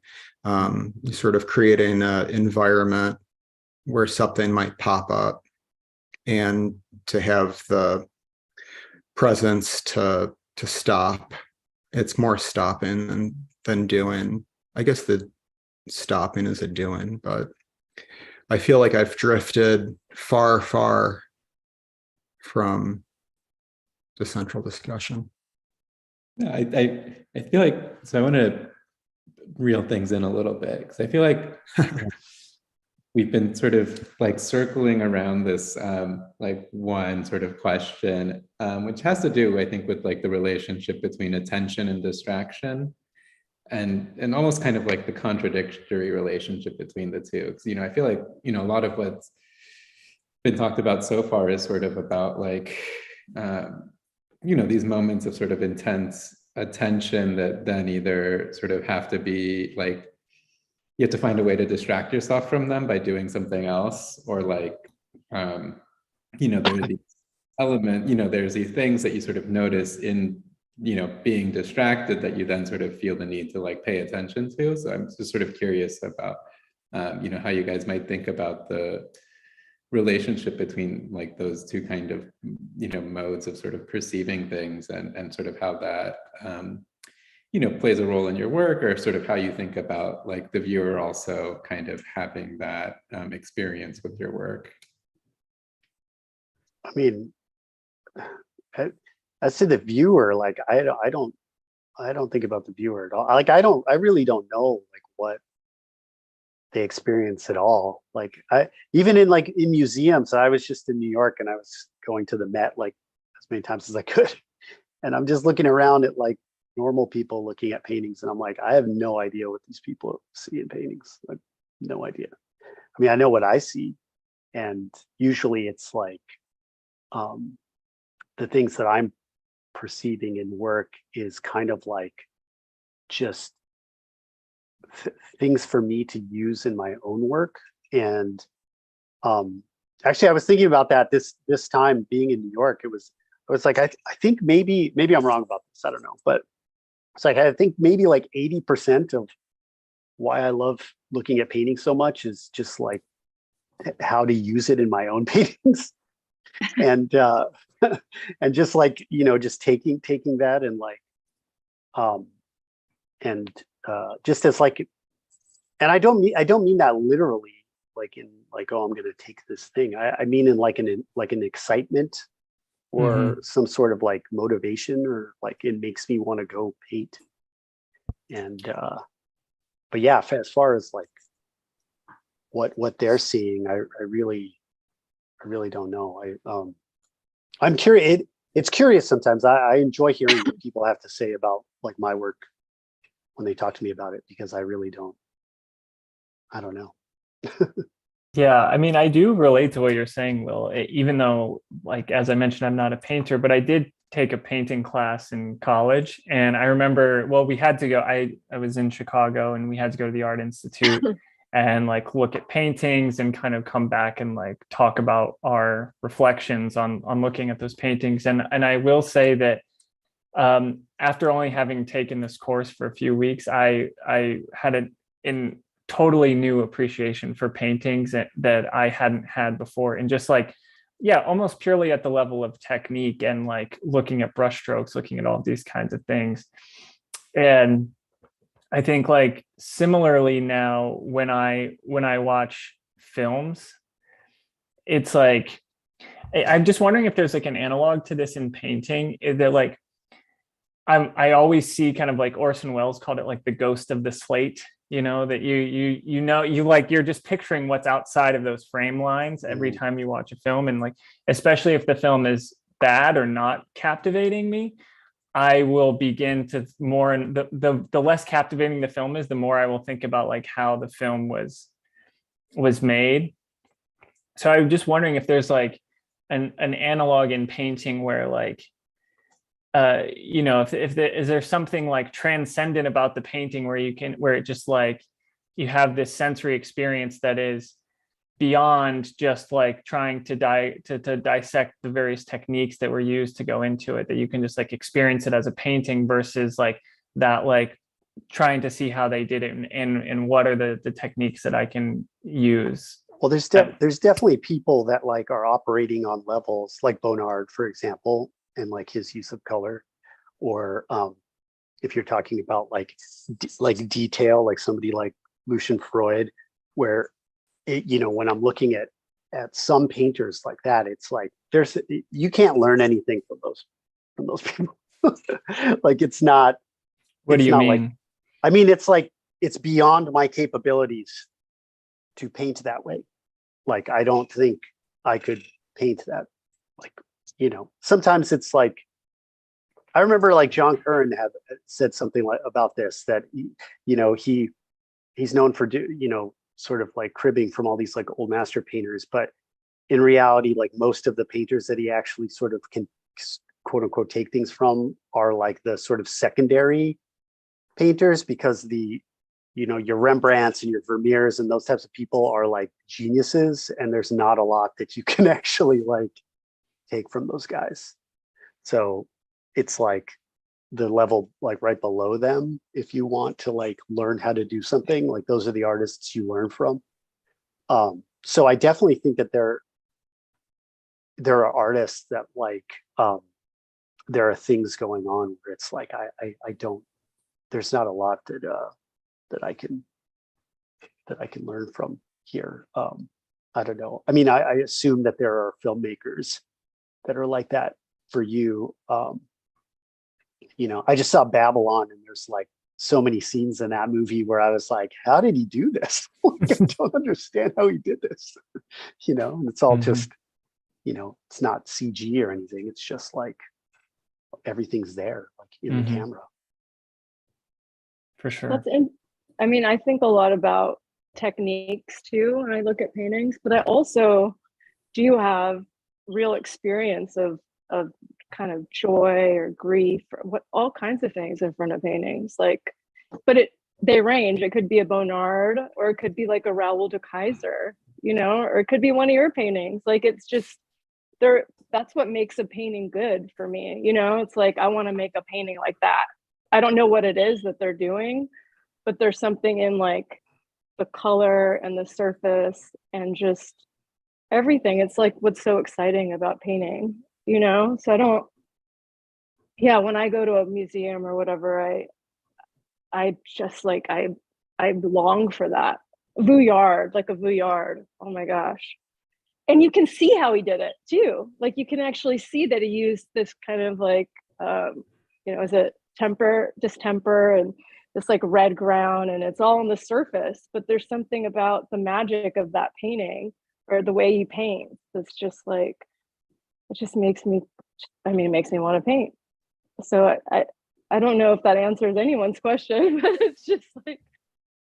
Sort of creating an environment where something might pop up, and to have the presence to stop. It's more stopping than doing. I guess the stopping is a doing, but I feel like I've drifted far, far from the central discussion. Yeah, I feel like, so I want to reel things in a little bit, because I feel like we've been sort of like circling around this like one sort of question, which has to do, I think, with like the relationship between attention and distraction, and almost kind of like the contradictory relationship between the two. Because, I feel like, a lot of what's been talked about so far is sort of about like, these moments of sort of intense attention that then either sort of have to be like, you have to find a way to distract yourself from them by doing something else, or like, there's these there's these things that you sort of notice in, being distracted, that you then sort of feel the need to like pay attention to. So I'm just sort of curious about, how you guys might think about the relationship between like those two kind of, modes of sort of perceiving things, and sort of how that, plays a role in your work, or sort of how you think about like the viewer also kind of having that experience with your work. I mean, as to the viewer, like I don't think about the viewer at all. Like I really don't know like what they experience at all. Like even in museums, I was just in New York and I was going to the Met like as many times as I could. And I'm just looking around at like normal people looking at paintings, and I'm like, I have no idea what these people see in paintings. Like, no idea. I mean, I know what I see, and usually it's like the things that I'm perceiving in work is kind of like just things for me to use in my own work. And actually, I was thinking about that this time being in New York. It was like I think maybe I'm wrong about this. I don't know, but it's like I think maybe like 80% of why I love looking at painting so much is just like how to use it in my own paintings, and and just like just taking that and like and just as like, and I don't mean that literally, like in like, oh, I'm gonna take this thing. I mean in like an excitement, or some sort of like motivation, or like it makes me want to go paint. And but yeah, as far as like what they're seeing, I really don't know. I'm curious. It's curious sometimes. I enjoy hearing what people have to say about like my work when they talk to me about it, because I really don't. I don't know. Yeah, I mean, I do relate to what you're saying, Will, even though, like, as I mentioned, I'm not a painter, but I did take a painting class in college. And I remember, well, we had to go, I was in Chicago and we had to go to the Art Institute and like look at paintings and kind of come back and like talk about our reflections on looking at those paintings. And I will say that after only having taken this course for a few weeks, I had an totally new appreciation for paintings that I hadn't had before. And just like, yeah, almost purely at the level of technique and like looking at brushstrokes, looking at all of these kinds of things. And I think like similarly now when I watch films, it's like I'm just wondering if there's like an analog to this in painting. Is that like I always see kind of like Orson Welles called it like the ghost of the slate, that you like you're just picturing what's outside of those frame lines every time you watch a film. And like, especially if the film is bad or not captivating me, I will begin to more, and the less captivating the film is, the more I will think about like how the film was made. So I'm just wondering if there's like an analog in painting where like, is there something like transcendent about the painting where it just like you have this sensory experience that is beyond just like trying to dissect the various techniques that were used to go into it, that you can just like experience it as a painting versus like that, like trying to see how they did it and what are the techniques that I can use. Well, there's definitely people that like are operating on levels like Bonnard, for example, and like his use of color, or if you're talking about like detail, like somebody like Lucian Freud, where when I'm looking at some painters like that, it's like you can't learn anything from those people. Like it's not. What do you mean? Like, I mean, it's like it's beyond my capabilities to paint that way. Like I don't think I could paint that. Like, sometimes it's like, I remember like John Curran had said something like about this, that he's known for sort of like cribbing from all these like old master painters, but in reality, like most of the painters that he actually sort of can quote unquote take things from are like the sort of secondary painters, because your Rembrandts and your Vermeers and those types of people are like geniuses, and there's not a lot that you can actually like take from those guys. So it's like the level like right below them, if you want to like learn how to do something, like those are the artists you learn from. So I definitely think that there are artists that like there are things going on where it's like I don't, there's not a lot that I can learn from here. I don't know. I mean, I assume that there are filmmakers that are like that for you. I just saw Babylon, and there's like so many scenes in that movie where I was like, how did he do this? Like, I don't understand how he did this. And it's all just, it's not CG or anything. It's just like everything's there, like in the camera. For sure. I mean, I think a lot about techniques too when I look at paintings, but I also do have real experience of kind of joy or grief or all kinds of things in front of paintings. Like, but they range. It could be a Bonnard, or it could be like a Raoul de Kaiser, or it could be one of your paintings. Like, it's just that's what makes a painting good for me. It's like, I want to make a painting like that. I don't know what it is that they're doing, but there's something in like the color and the surface and just everything. It's like what's so exciting about painting, so when I go to a museum or whatever, I just like, I long for that. Vuillard, like a Vuillard. Oh my gosh. And you can see how he did it too. Like you can actually see that he used this kind of like, is it distemper and this like red ground, and it's all on the surface, but there's something about the magic of that painting or the way he paints. It's just like, it just makes me, it makes me want to paint. So I don't know if that answers anyone's question, but it's just like,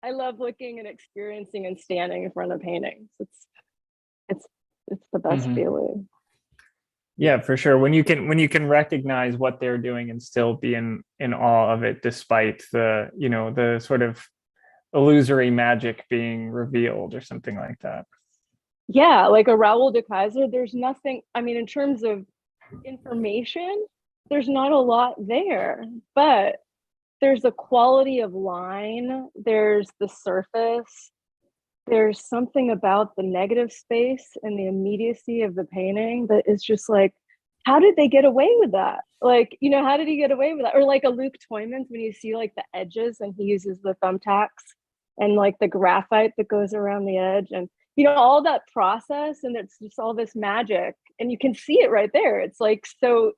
I love looking and experiencing and standing in front of paintings. It's the best Mhm. feeling. Yeah, for sure. When you can recognize what they're doing and still be in awe of it, despite the, the sort of illusory magic being revealed or something like that. Yeah, like a Raoul de Kaiser, there's nothing, I mean, in terms of information, there's not a lot there, but there's a quality of line, there's the surface, there's something about the negative space and the immediacy of the painting that is just like, how did they get away with that? Like, how did he get away with that? Or like a Luke Toyman's, when you see like the edges and he uses the thumbtacks and like the graphite that goes around the edge, and all that process, and it's just all this magic, and you can see it right there. It's like so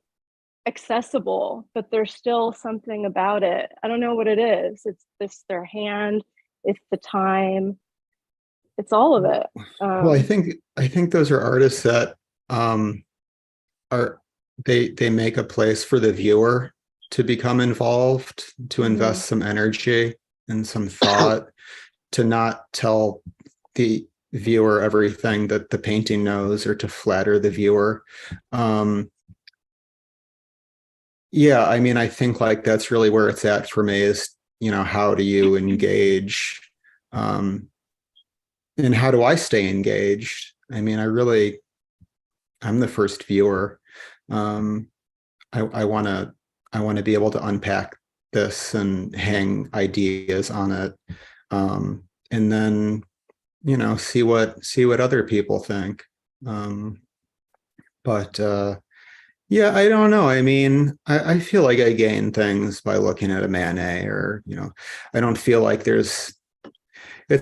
accessible, but there's still something about it. I don't know what it is. It's this, their hand, it's the time, it's all of it. Well, I think those are artists that are they make a place for the viewer to become involved, to invest some energy and some thought, to not tell the viewer everything that the painting knows or to flatter the viewer. Yeah, I mean, I think like that's really where it's at for me is, how do you engage? And how do I stay engaged? I mean, I'm the first viewer. I want to be able to unpack this and hang ideas on it, and then see what other people think. But yeah, I don't know. I mean, I feel like I gain things by looking at a Manet, or I don't feel like it's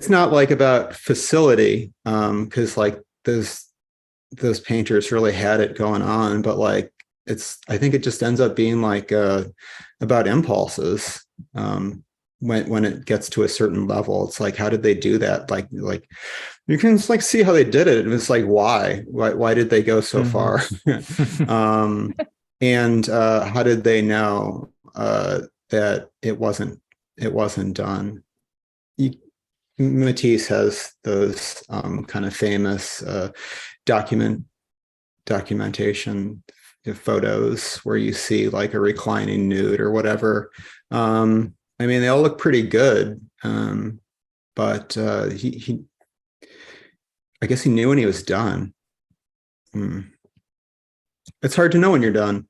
not like about facility, because like those painters really had it going on, but like I think it just ends up being like about impulses. When it gets to a certain level, it's like, how did they do that? Like you can just like see how they did it. And it's like, why did they go so far? And how did they know that it wasn't done? Matisse has those kind of famous documentation photos where you see like a reclining nude or whatever. I mean, they all look pretty good, but he I guess he knew when he was done. It's hard to know when you're done.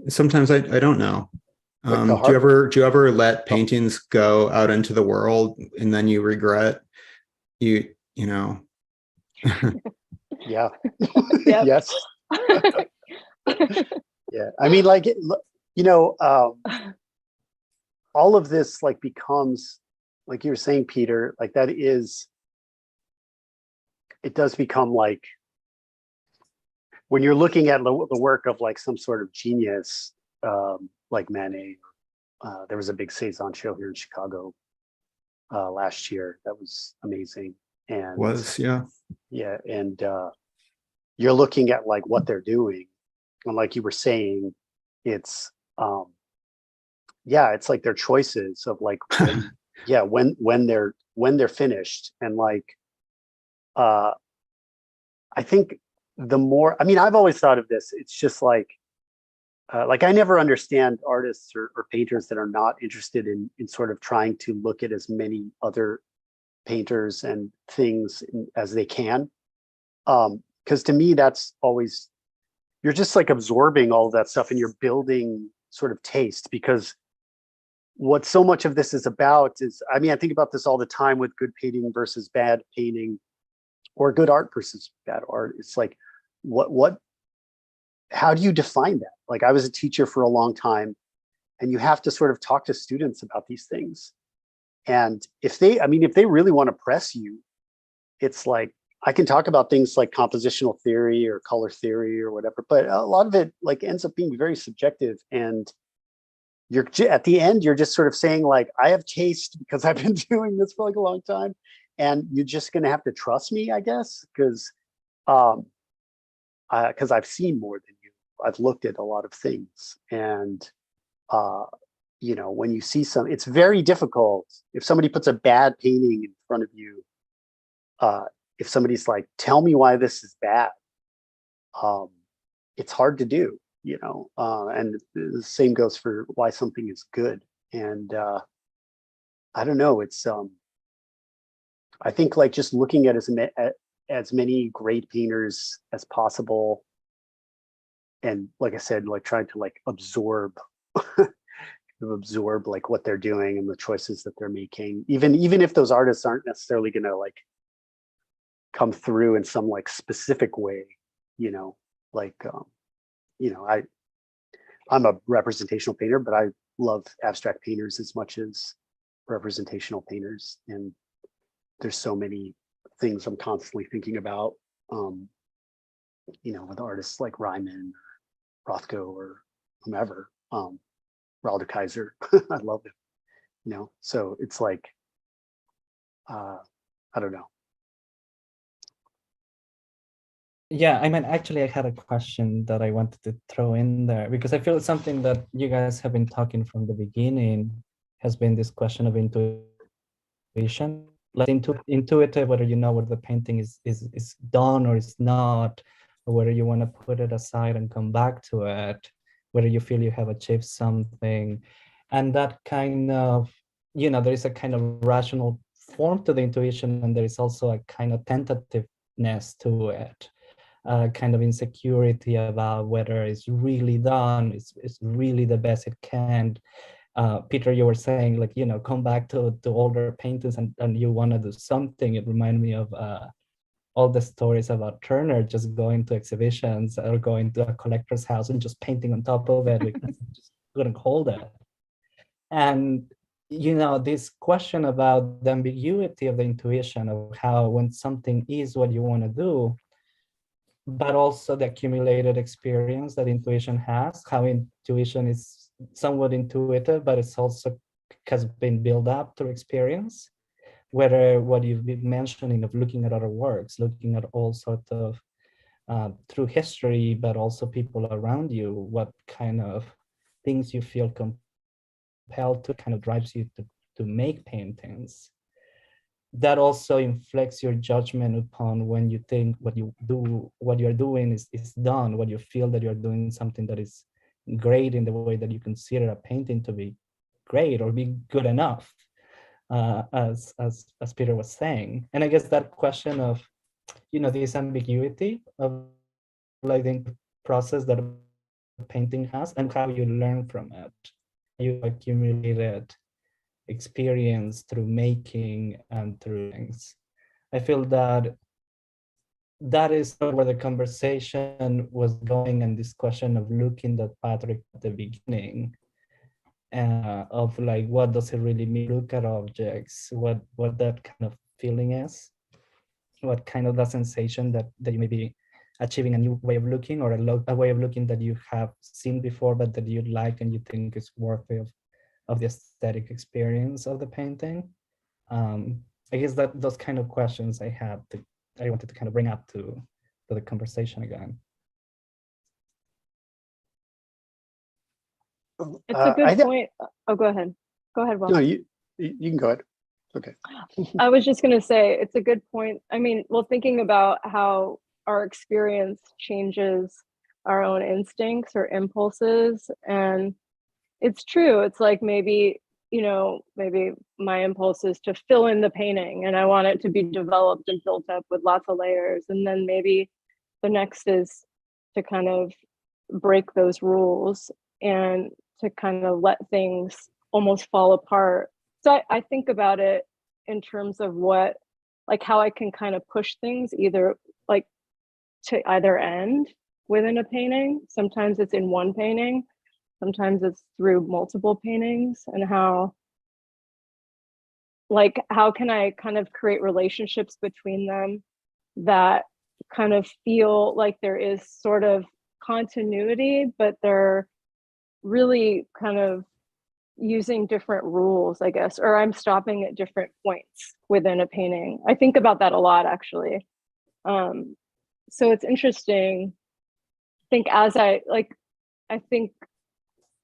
Sometimes I don't know. Do you ever let paintings go out into the world and then you regret you know? Yeah. Yes. Yeah. I mean, like, all of this like becomes, like you were saying, Peter, like it does become like, when you're looking at the work of like some sort of genius, like Manet, there was a big Cezanne show here in Chicago last year that was amazing. And yeah, and you're looking at like what they're doing, and like you were saying, it's it's like their choices of like when they're finished, and like I think the more, I mean, I've always thought of this, it's just like I never understand artists or painters that are not interested in sort of trying to look at as many other painters and things as they can. Because to me, that's always, you're just like absorbing all of that stuff and you're building sort of taste, because what so much of this is about is, I mean, I think about this all the time with good painting versus bad painting, or good art versus bad art. It's like, how do you define that? Like, I was a teacher for a long time, and you have to sort of talk to students about these things. And if they really want to press you, it's like, I can talk about things like compositional theory or color theory or whatever, but a lot of it like ends up being very subjective. And you're at the end, you're just sort of saying like, I have taste because I've been doing this for like a long time, and you're just going to have to trust me, I guess, because I've seen more than you. I've looked at a lot of things, and when you see it's very difficult if somebody puts a bad painting in front of you. if somebody's like, tell me why this is bad, it's hard to do, and the same goes for why something is good. And I don't know, it's I think like just looking at as many great painters as possible, and like I said, like trying to like absorb like what they're doing and the choices that they're making, even if those artists aren't necessarily going to like come through in some like specific way, like I'm a representational painter, but I love abstract painters as much as representational painters, and there's so many things I'm constantly thinking about, with artists like Ryman or Rothko or whomever, Ralder Kaiser. I love him, so it's like, I don't know. Yeah, I mean, actually, I had a question that I wanted to throw in there because I feel it's something that you guys have been talking from the beginning has been this question of intuition, like intuitive, whether you know whether the painting is done or is not, or whether you want to put it aside and come back to it, whether you feel you have achieved something, and that kind of, there is a kind of rational form to the intuition, and there is also a kind of tentativeness to it. Kind of insecurity about whether it's really done, it's really the best it can. Peter, you were saying like, come back to older paintings and you want to do something. It reminded me of all the stories about Turner just going to exhibitions or going to a collector's house and just painting on top of it because he just couldn't hold it. And this question about the ambiguity of the intuition of how when something is what you want to do, but also the accumulated experience that intuition has, how intuition is somewhat intuitive, but it's also has been built up through experience. Whether what you've been mentioning of looking at other works, looking at all sorts of through history, but also people around you, what kind of things you feel compelled to kind of drives you to make paintings. That also inflects your judgment upon when you think what you're doing is done, what you feel that you're doing something that is great in the way that you consider a painting to be great or be good enough, as Peter was saying. And I guess that question of, this ambiguity of like the process that a painting has and how you learn from it, you accumulate it experience through making and through things. I feel that is where the conversation was going, and this question of looking at Patrick at the beginning, of like, what does it really mean to look at objects, what that kind of feeling is, what kind of the sensation that you may be achieving a new way of looking, or a way of looking that you have seen before but that you like and you think is worthy of the aesthetic experience of the painting. I guess that those kind of questions I wanted to kind of bring up to the conversation again. It's a good point. Oh, go ahead. Go ahead, Will. No, you can go ahead. Okay. I was just going to say, it's a good point. I mean, well, thinking about how our experience changes our own instincts or impulses, and it's true. It's like maybe my impulse is to fill in the painting and I want it to be developed and built up with lots of layers. And then maybe the next is to kind of break those rules and to kind of let things almost fall apart. So I think about it in terms of how I can kind of push things either like to either end within a painting. Sometimes it's in one painting. Sometimes it's through multiple paintings, and how can I kind of create relationships between them that kind of feel like there is sort of continuity, but they're really kind of using different rules, I guess, or I'm stopping at different points within a painting. I think about that a lot, actually. So it's interesting.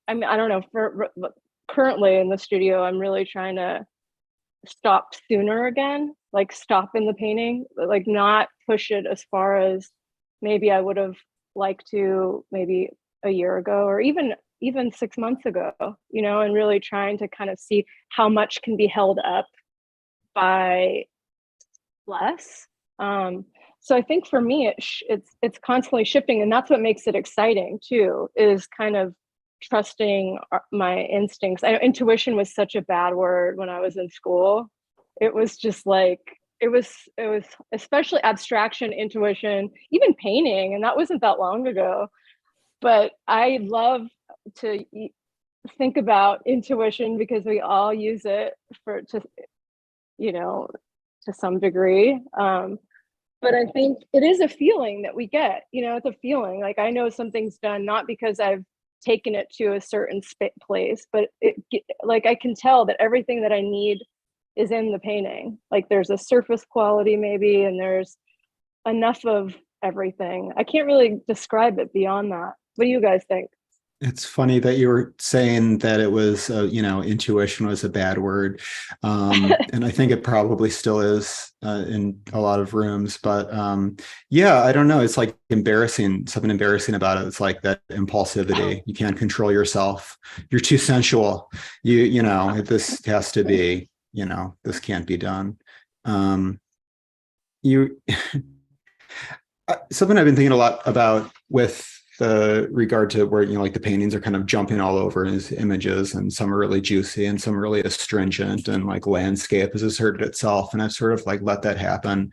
I don't know, currently in the studio, I'm really trying to stop sooner again. like stop in the painting, but like not push it as far as maybe I would have liked to maybe a year ago, or even 6 months ago, you know, and really trying to kind of see how much can be held up by less. So I think for me, it's constantly shifting, and that's what makes it exciting too, is kind of trusting my instincts. Intuition was such a bad word when I was in school. It was just like, it was especially abstraction, intuition, even painting, and that wasn't that long ago. But I love to think about intuition because we all use it to, you know, to some degree. But I think it is a feeling that we get, you know, it's a feeling. Like I know something's done not because I've taken it to a certain place, but like I can tell that everything that I need is in the painting. Like there's a surface quality maybe, and there's enough of everything. I can't really describe it beyond that. What do you guys think? It's funny that you were saying that it was, intuition was a bad word. And I think it probably still is in a lot of rooms. But yeah, I don't know. It's like embarrassing, something embarrassing about it. It's like that impulsivity. You can't control yourself. You're too sensual. This has to be, this can't be done. Something I've been thinking a lot about with the regard to where, like the paintings are kind of jumping all over his images, and some are really juicy and some really astringent, and like landscape has asserted itself. And I've sort of like let that happen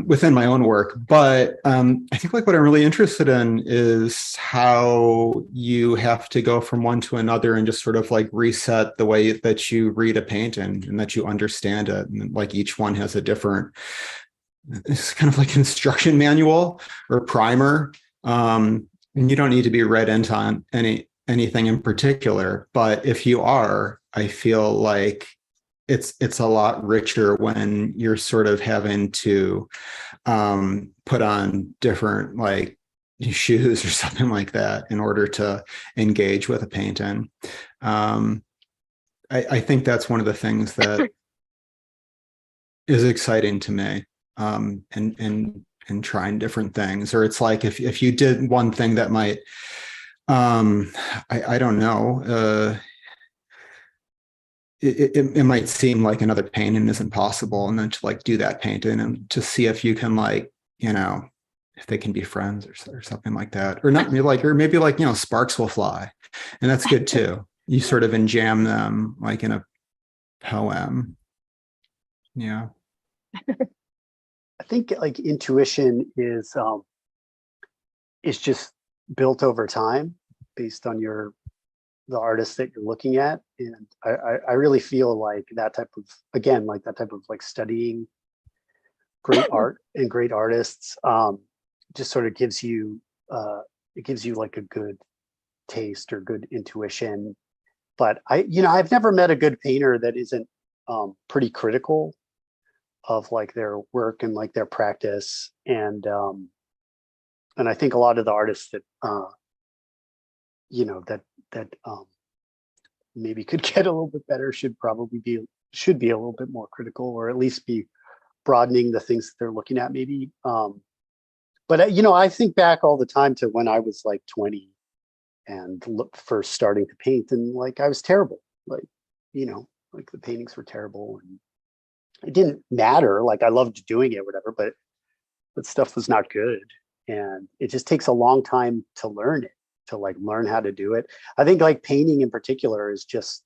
within my own work. But I think like what I'm really interested in is how you have to go from one to another and just sort of like reset the way that you read a painting and that you understand it. And like each one has a different, it's kind of like instruction manual or primer. And you don't need to be read into on anything in particular, but if you are, I feel like it's a lot richer when you're sort of having to put on different like shoes or something like that in order to engage with a painting. I think that's one of the things that is exciting to me. And trying different things, or it's like if you did one thing that might, I don't know, it might seem like another painting isn't possible, and then to like do that painting and to see if you can like, if they can be friends or something like that, or not, or maybe like, sparks will fly, and that's good too. You sort of enjam them like in a poem. Yeah. I think like intuition is just built over time based on the artist that you're looking at. And I really feel like that type of like studying great art and great artists just sort of gives you like a good taste or good intuition. But I've never met a good painter that isn't pretty critical of like their work and like their practice. And I think a lot of the artists that that maybe could get a little bit better should be a little bit more critical, or at least be broadening the things that they're looking at maybe. But I think back all the time to when I was like 20 and first starting to paint, and like I was terrible, like like the paintings were terrible, and it didn't matter, like I loved doing it, whatever, but stuff was not good. And it just takes a long time to learn it, to like learn how to do it. I think like painting in particular is just,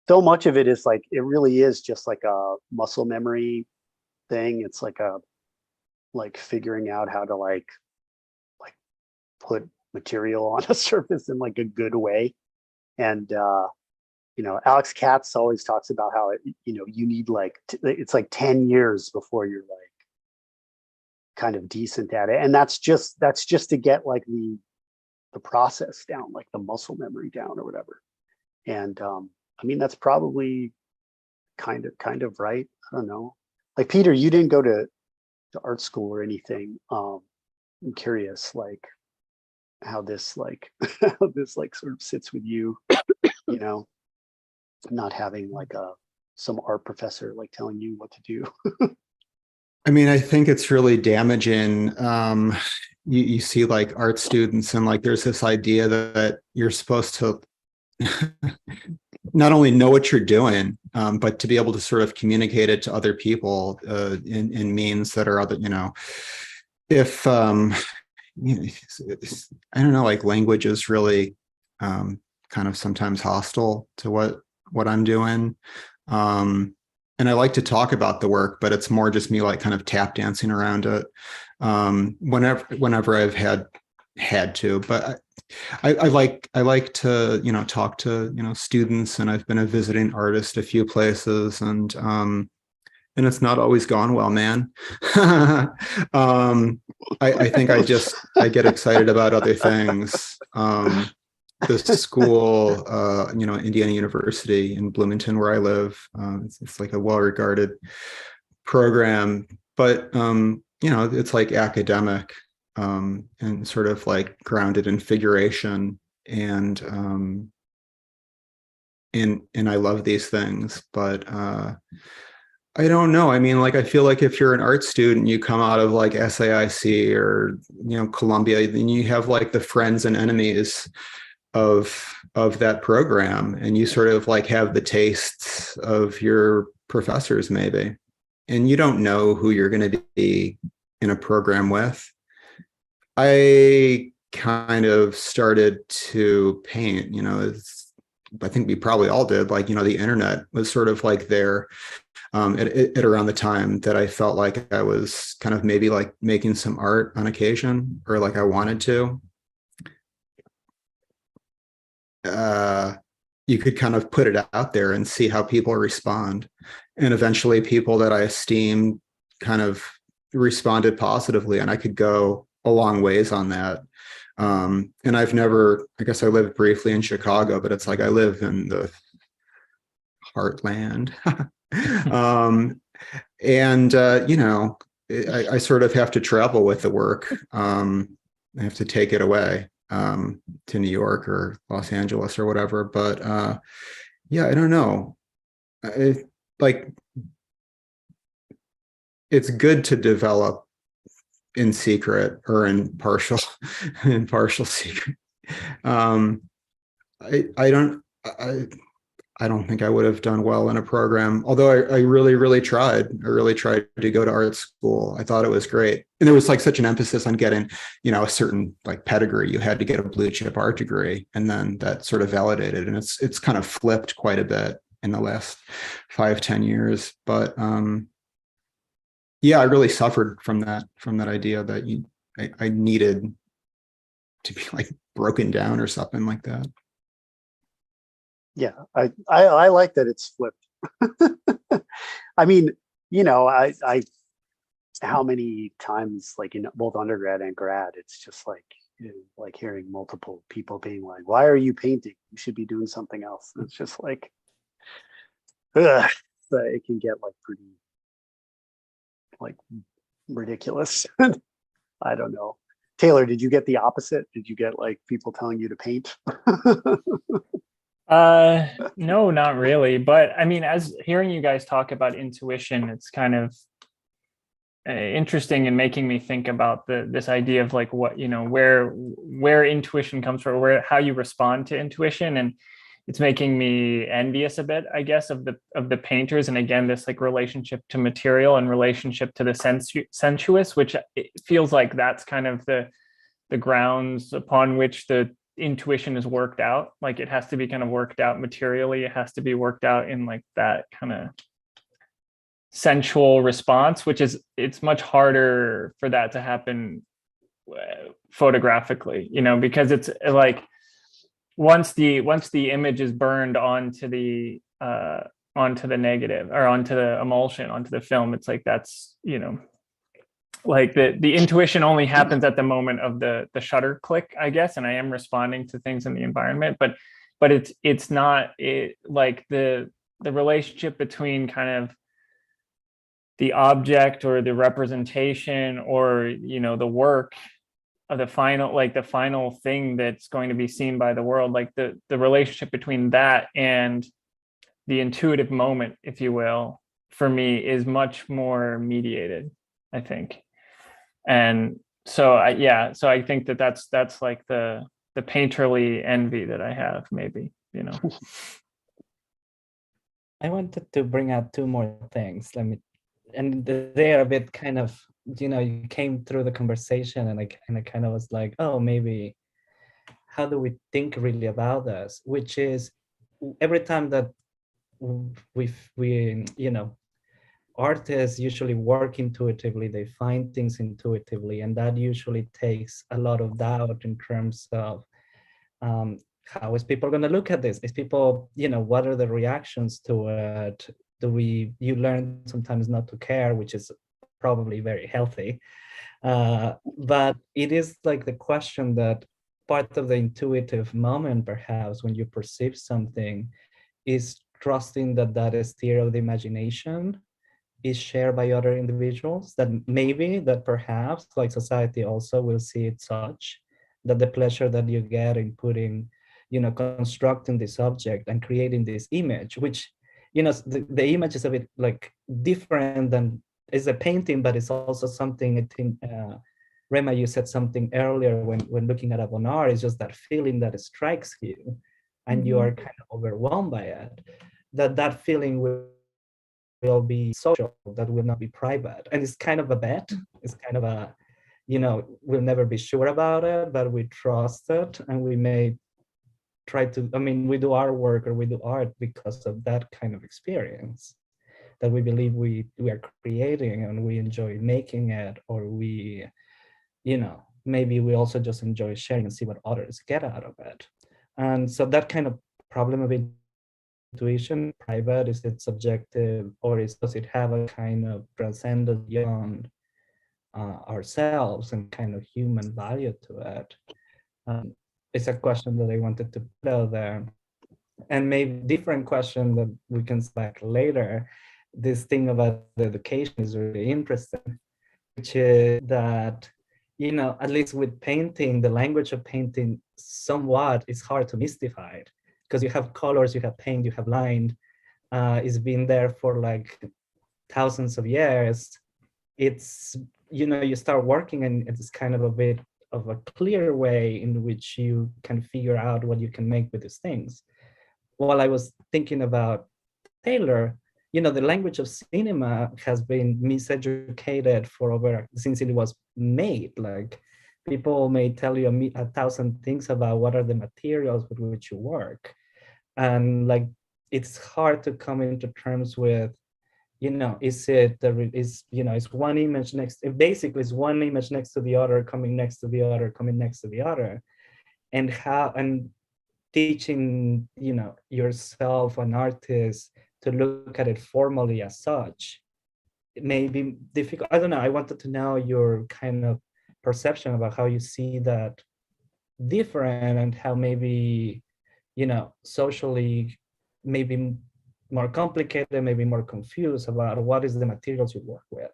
so much of it is like, it really is just like a muscle memory thing. It's like figuring out how to like put material on a surface in like a good way. And Alex Katz always talks about how you need like it's like 10 years before you're like kind of decent at it, and that's just to get like the process down, like the muscle memory down or whatever. And I mean, that's probably kind of right. I don't know. Like Peter, you didn't go to art school or anything. I'm curious, like how this like how this like sort of sits with you, not having like a some art professor like telling you what to do. I mean, I think it's really damaging. You see like art students and like there's this idea that you're supposed to not only know what you're doing, but to be able to sort of communicate it to other people in means that are other, if I don't know, like language is really kind of sometimes hostile to what I'm doing. And I like to talk about the work, but it's more just me like kind of tap dancing around it whenever I've had to. But I like to talk to students, and I've been a visiting artist a few places, and it's not always gone well, man. I think I get excited about other things. The school, Indiana University in Bloomington, where I live, it's like a well-regarded program, but it's like academic and sort of like grounded in figuration, and I love these things, but I don't know. I mean, like, I feel like if you're an art student, you come out of like SAIC or, Columbia, then you have like the friends and enemies of that program, and you sort of like have the tastes of your professors maybe, and you don't know who you're going to be in a program with. I kind of started to paint, I think we probably all did, like, the internet was sort of like there at around the time that I felt like I was kind of maybe like making some art on occasion, or like I wanted to. You could kind of put it out there and see how people respond. And eventually people that I esteemed kind of responded positively, and I could go a long ways on that. And I guess I lived briefly in Chicago, but it's like I live in the heartland. I sort of have to travel with the work. I have to take it away to New York or Los Angeles or whatever. But yeah, I don't know. It's good to develop in secret or in partial secret. I don't think I would have done well in a program, although I really, really tried. I really tried to go to art school. I thought it was great. And there was like such an emphasis on getting, a certain like pedigree. You had to get a blue chip art degree. And then that sort of validated. And it's kind of flipped quite a bit in the last 5-10 years. But yeah, I really suffered from that idea that I needed to be like broken down or something like that. Yeah, I like that it's flipped. I mean, I how many times, like in both undergrad and grad, it's just like, like hearing multiple people being like, "Why are you painting? You should be doing something else." And it's just like, ugh, it can get like pretty like ridiculous. I don't know. Taylor, did you get the opposite? Did you get like people telling you to paint? No, not really. But I mean, as hearing you guys talk about intuition, it's kind of interesting and making me think about this idea of like what, where intuition comes from, how you respond to intuition. And it's making me envious a bit, I guess, of the painters. And again, this like relationship to material and relationship to the sensuous, which it feels like that's kind of the grounds upon which the intuition is worked out. Like it has to be kind of worked out materially. It has to be worked out in like that kind of sensual response, it's much harder for that to happen photographically, because it's like once the image is burned onto the negative, or onto the emulsion, onto the film, it's like that's, like the intuition only happens at the moment of the shutter click, I guess, and I am responding to things in the environment, but it's not like the relationship between kind of the object or the representation or the work of the final thing that's going to be seen by the world, like the relationship between that and the intuitive moment, if you will, for me is much more mediated, I think. And so I think that that's like the painterly envy that I have, maybe, you know. I wanted to bring out two more things. And they're a bit kind of, you came through the conversation and I kind of was like, oh, maybe how do we think really about this? Which is every time that artists usually work intuitively, they find things intuitively, and that usually takes a lot of doubt in terms of how is people going to look at this? Is people, what are the reactions to it? You learn sometimes not to care, which is probably very healthy. But it is like the question that part of the intuitive moment, perhaps, when you perceive something, is trusting that that is sphere of the imagination is shared by other individuals, that perhaps like society also will see it such, that the pleasure that you get in putting, constructing this object and creating this image, which, the image is a bit like different than is a painting, but it's also something, I think, Rema, you said something earlier when looking at a Bonnard, it's just that feeling that it strikes you and you are kind of overwhelmed by it, that feeling will be social, that will not be private. And it's kind of a bet. It's kind of a, we'll never be sure about it, but we trust it. And we may try to, we do our work or we do art because of that kind of experience, that we believe we are creating and we enjoy making it, or we, maybe we also just enjoy sharing and see what others get out of it. And so that kind of problem of intuition, private, is it subjective, or does it have a kind of transcendent beyond ourselves and kind of human value to it? It's a question that I wanted to put out there. And maybe different question that we can select later. This thing about the education is really interesting, which is that, at least with painting, the language of painting somewhat is hard to mystify, because you have colors, you have paint, you have line. It's been there for like thousands of years. It's, you start working and it's kind of a bit of a clear way in which you can figure out what you can make with these things. While I was thinking about Taylor, the language of cinema has been miseducated since it was made. Like, people may tell you 1,000 things about what are the materials with which you work. And like, it's hard to come into terms with, is one image basically it's one image next to the other, coming next to the other, coming next to the other. And teaching, yourself, an artist, to look at it formally as such, it may be difficult. I don't know. I wanted to know your kind of perception about how you see that different, and how maybe, socially, maybe more complicated, maybe more confused about what is the materials you work with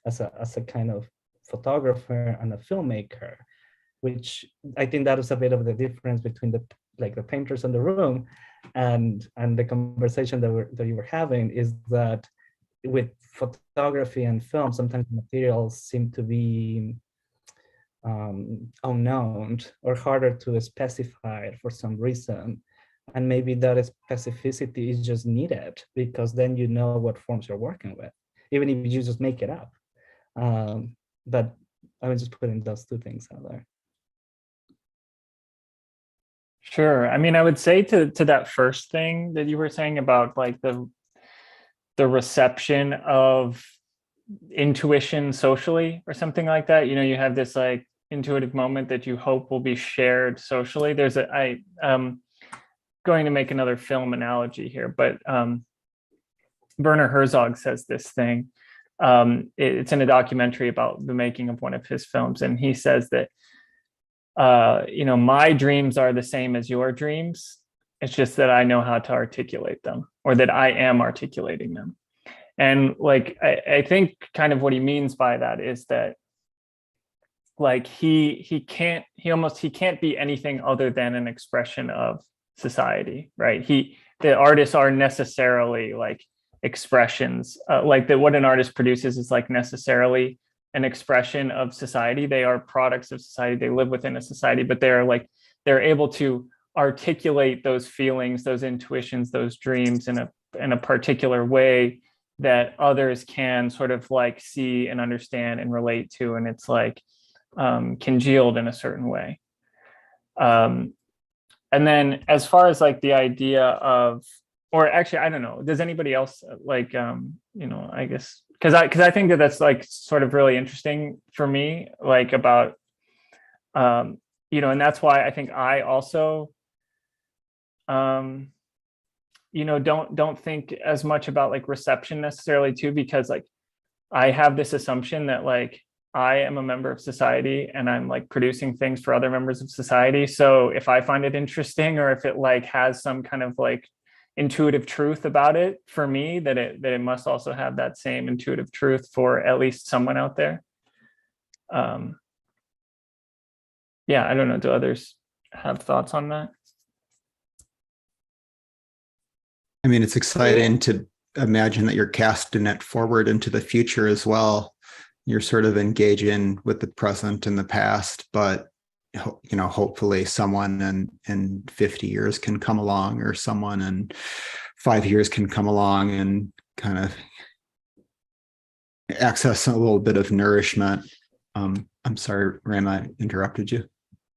as a kind of photographer and a filmmaker, which I think that is a bit of the difference between the painters in the room and the conversation that you were having, is that with photography and film, sometimes materials seem to be unknown or harder to specify for some reason. And maybe that specificity is just needed, because then you know what forms you're working with, even if you just make it up. But I was just putting those two things out there. Sure. I would say to that first thing that you were saying about like the reception of intuition socially or something like that, you have this like intuitive moment that you hope will be shared socially. Going to make another film analogy here, but Werner Herzog says this thing. It's in a documentary about the making of one of his films, and he says that my dreams are the same as your dreams. It's just that I know how to articulate them, or that I am articulating them. And like, I think kind of what he means by that is that like he can't be anything other than an expression of society, right? the artists are necessarily like expressions, like that what an artist produces is like necessarily an expression of society. They are products of society. They live within a society, but they're able to articulate those feelings, those intuitions, those dreams in a particular way that others can sort of like see and understand and relate to, and it's like congealed in a certain way. And then as far as like the idea of, or actually, I don't know, does anybody else like, I guess, because I think that that's like sort of really interesting for me, like about, and that's why I think I also, don't think as much about like reception necessarily too, because like I have this assumption that like I am a member of society and I'm like producing things for other members of society. So if I find it interesting, or if it like has some kind of like intuitive truth about it for me, that it must also have that same intuitive truth for at least someone out there. Yeah, I don't know. Do others have thoughts on that? I mean, it's exciting to imagine that you're casting it forward into the future as well. You're sort of engaging with the present and the past, but hopefully someone in 50 years can come along, or someone in 5 years can come along and kind of access a little bit of nourishment. I'm sorry, Ram, I interrupted you.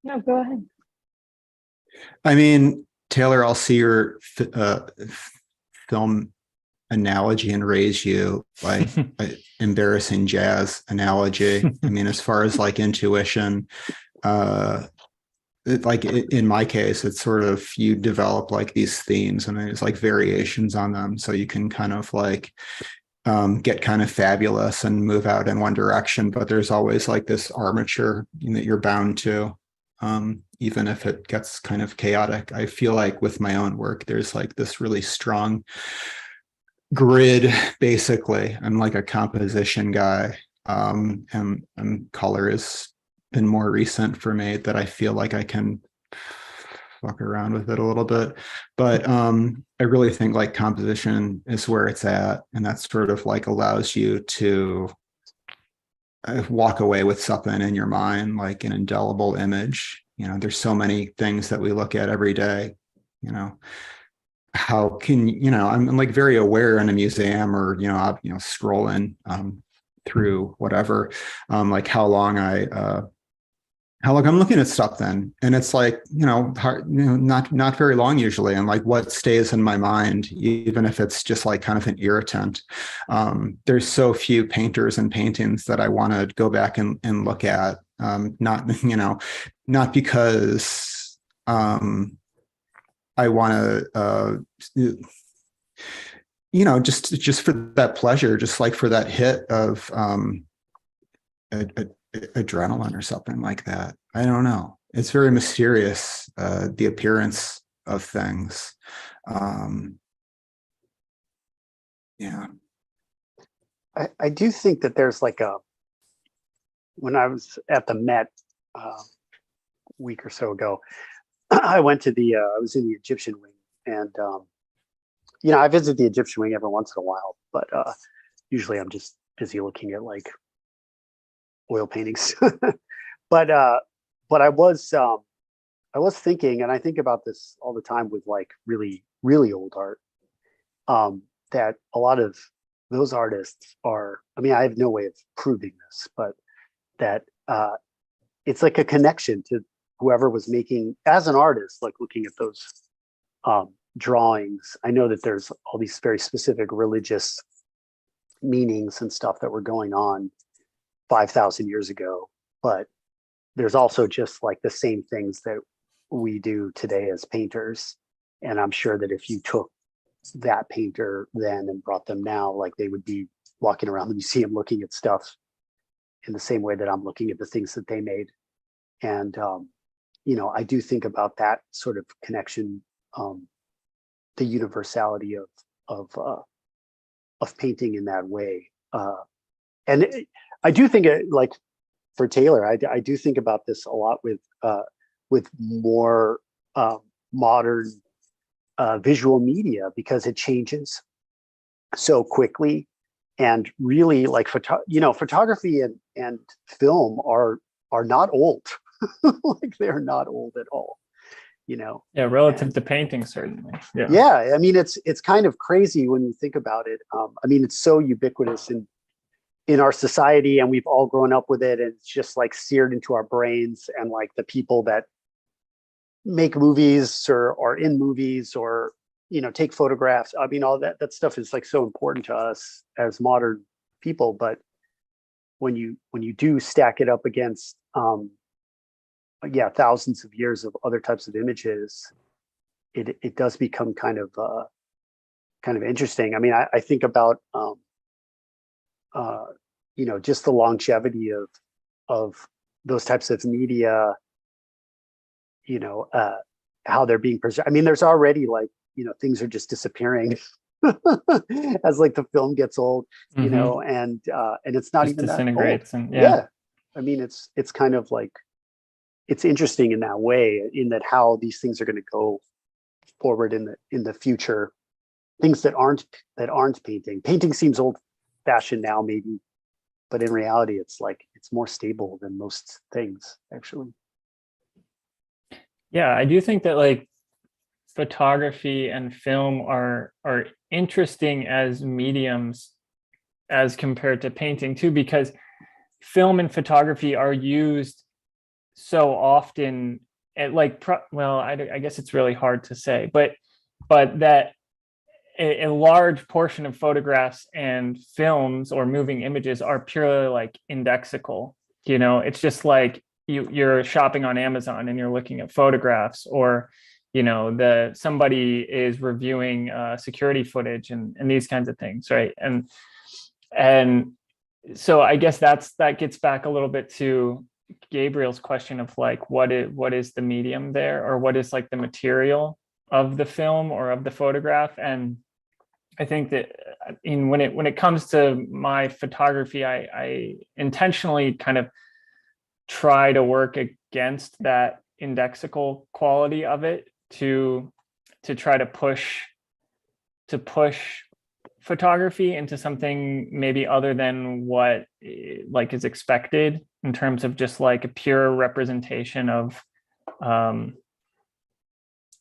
No, go ahead. I mean, Taylor, I'll see your film analogy and raise you like embarrassing jazz analogy. I mean, as far as like intuition, like in my case, it's sort of, you develop like these themes and there's like variations on them, so you can kind of like get kind of fabulous and move out in one direction, but there's always like this armature that you're bound to, even if it gets kind of chaotic. I feel like with my own work, there's like this really strong grid. Basically, I'm like a composition guy, and color has been more recent for me, that I feel like I can fuck around with it a little bit, but I really think like composition is where it's at, and that sort of like allows you to walk away with something in your mind, like an indelible image. There's so many things that we look at every day. How can I'm like very aware in a museum, or scrolling through whatever, like how long I'm looking at stuff then, and it's like not very long usually, and like what stays in my mind, even if it's just like kind of an irritant. There's so few painters and paintings that I want to go back and look at, not because I want to just for that pleasure, just like for that hit of adrenaline or something like that. I don't know. It's very mysterious, the appearance of things. Yeah. I do think that there's like when I was at the Met a week or so ago, I went to I was in the Egyptian wing, and I visit the Egyptian wing every once in a while, but usually I'm just busy looking at like oil paintings. but I was thinking, and I think about this all the time with like really, really old art, that a lot of those artists are, I mean, I have no way of proving this, but that it's like a connection to whoever was making, as an artist, like looking at those drawings. I know that there's all these very specific religious meanings and stuff that were going on 5,000 years ago, but there's also just like the same things that we do today as painters. And I'm sure that if you took that painter then and brought them now, like they would be walking around the museum looking at stuff in the same way that I'm looking at the things that they made. And I do think about that sort of connection, the universality of painting in that way. I do think like for Taylor, I do think about this a lot with more modern visual media because it changes so quickly. And really, like photography and film are not old. Like they're not old at all. Yeah, relative to painting, certainly. Yeah. Yeah, I mean, it's kind of crazy when you think about it. I mean, it's so ubiquitous in our society, and we've all grown up with it, and it's just like seared into our brains. And like the people that make movies or are in movies or take photographs, I mean, all that stuff is like so important to us as modern people. But when you do stack it up against thousands of years of other types of images, it does become kind of interesting. I mean, I think about just the longevity of those types of media, how they're being preserved. I mean, there's already like, things are just disappearing as like the film gets old, and it's not Just even disintegrates. that old. And yeah. I mean, it's kind of like, it's interesting in that way, in that how these things are going to go forward in the future. Things that aren't painting. Painting seems old fashioned now, maybe, but in reality, it's like it's more stable than most things, actually. Yeah, I do think that like photography and film are interesting as mediums as compared to painting too, because film and photography are used so often at like I guess it's really hard to say, but that a large portion of photographs and films or moving images are purely like indexical. It's just like you're shopping on Amazon and you're looking at photographs, or somebody is reviewing security footage and these kinds of things, right? And so I guess that gets back a little bit to Gabriel's question of like what is the medium there, or what is like the material of the film or of the photograph. And I think that when it comes to my photography, I intentionally kind of try to work against that indexical quality of it to try to push photography into something maybe other than what like is expected in terms of just like a pure representation of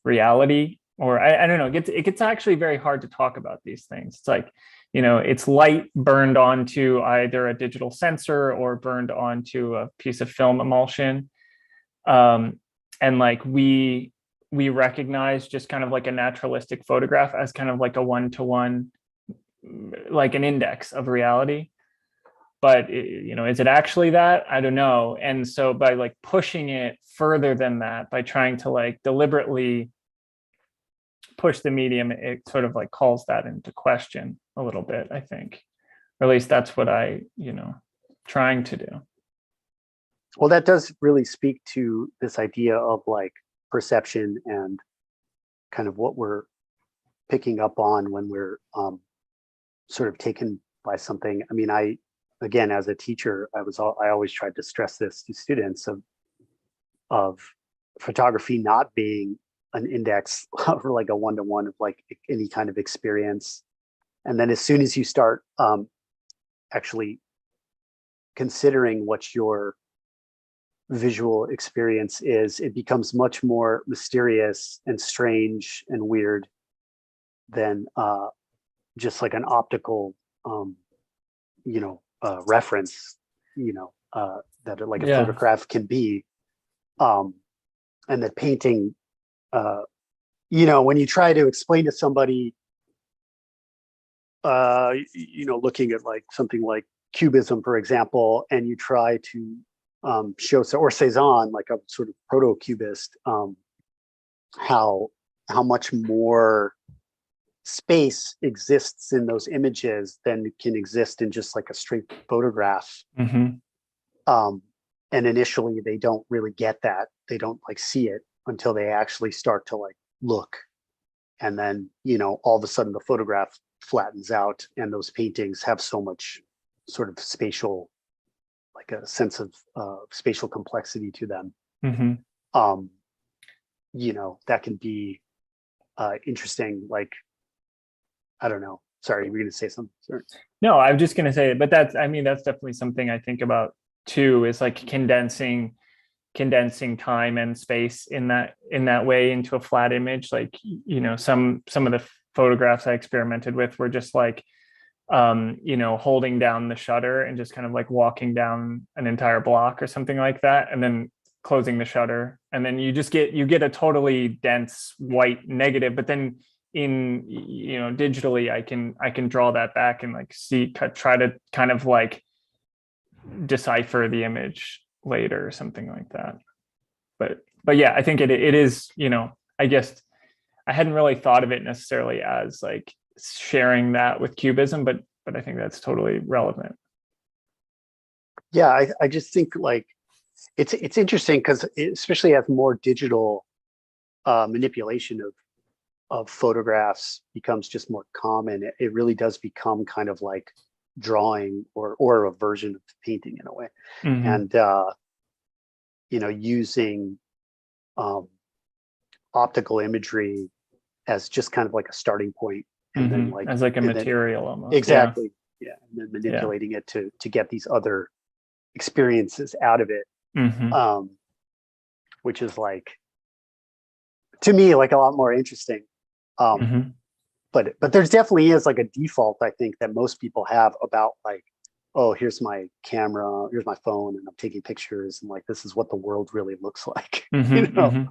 reality. Or I don't know, it gets actually very hard to talk about these things. It's like, it's light burned onto either a digital sensor or burned onto a piece of film emulsion. And like we recognize just kind of like a naturalistic photograph as kind of like a one-to-one, like an index of reality. But is it actually that? I don't know. And so by like pushing it further than that, by trying to like deliberately push the medium, it sort of like calls that into question a little bit, I think. Or at least that's what I, trying to do. Well, that does really speak to this idea of like perception and kind of what we're picking up on when we're sort of taken by something. I mean, again, as a teacher, I always tried to stress this to students of photography not being an index or like a one-to-one of like any kind of experience. And then as soon as you start actually considering what your visual experience is, it becomes much more mysterious and strange and weird than just like an optical reference, that like a photograph can be. And that painting, when you try to explain to somebody, looking at like something like Cubism, for example, and you try to show, or Cezanne, like a sort of proto-cubist, how much more space exists in those images than can exist in just like a straight photograph. Mm-hmm. And initially they don't really get that. They don't like see it until they actually start to like look. And then, all of a sudden the photograph flattens out and those paintings have so much sort of spatial, like a sense of spatial complexity to them. Mm-hmm. That can be interesting, like, I don't know. Sorry, we're going to say something. Sorry. No, I'm just going to say, but that's, I mean, that's definitely something I think about too, is like condensing time and space in that way into a flat image. Like, you know, some of the photographs I experimented with were just like, you know, holding down the shutter and just kind of like walking down an entire block or something like that, and then closing the shutter, and then you get a totally dense white negative. But then in, you know, digitally, I can draw that back and like try to kind of like decipher the image later or something like that. But yeah, I think it is, you know, I guess I hadn't really thought of it necessarily as like sharing that with cubism, but I think that's totally relevant. Yeah, I just think like it's interesting because especially as more digital manipulation of photographs becomes just more common, it really does become kind of like drawing or a version of painting in a way. Mm-hmm. And you know, using optical imagery as just kind of like a starting point, and then like as like a material almost. Exactly. Yeah. And then manipulating it to get these other experiences out of it. Mm-hmm. Which is like, to me, like a lot more interesting. But there's definitely is like a default, I think, that most people have about like, oh, here's my camera, here's my phone, and I'm taking pictures, and like this is what the world really looks like. You know,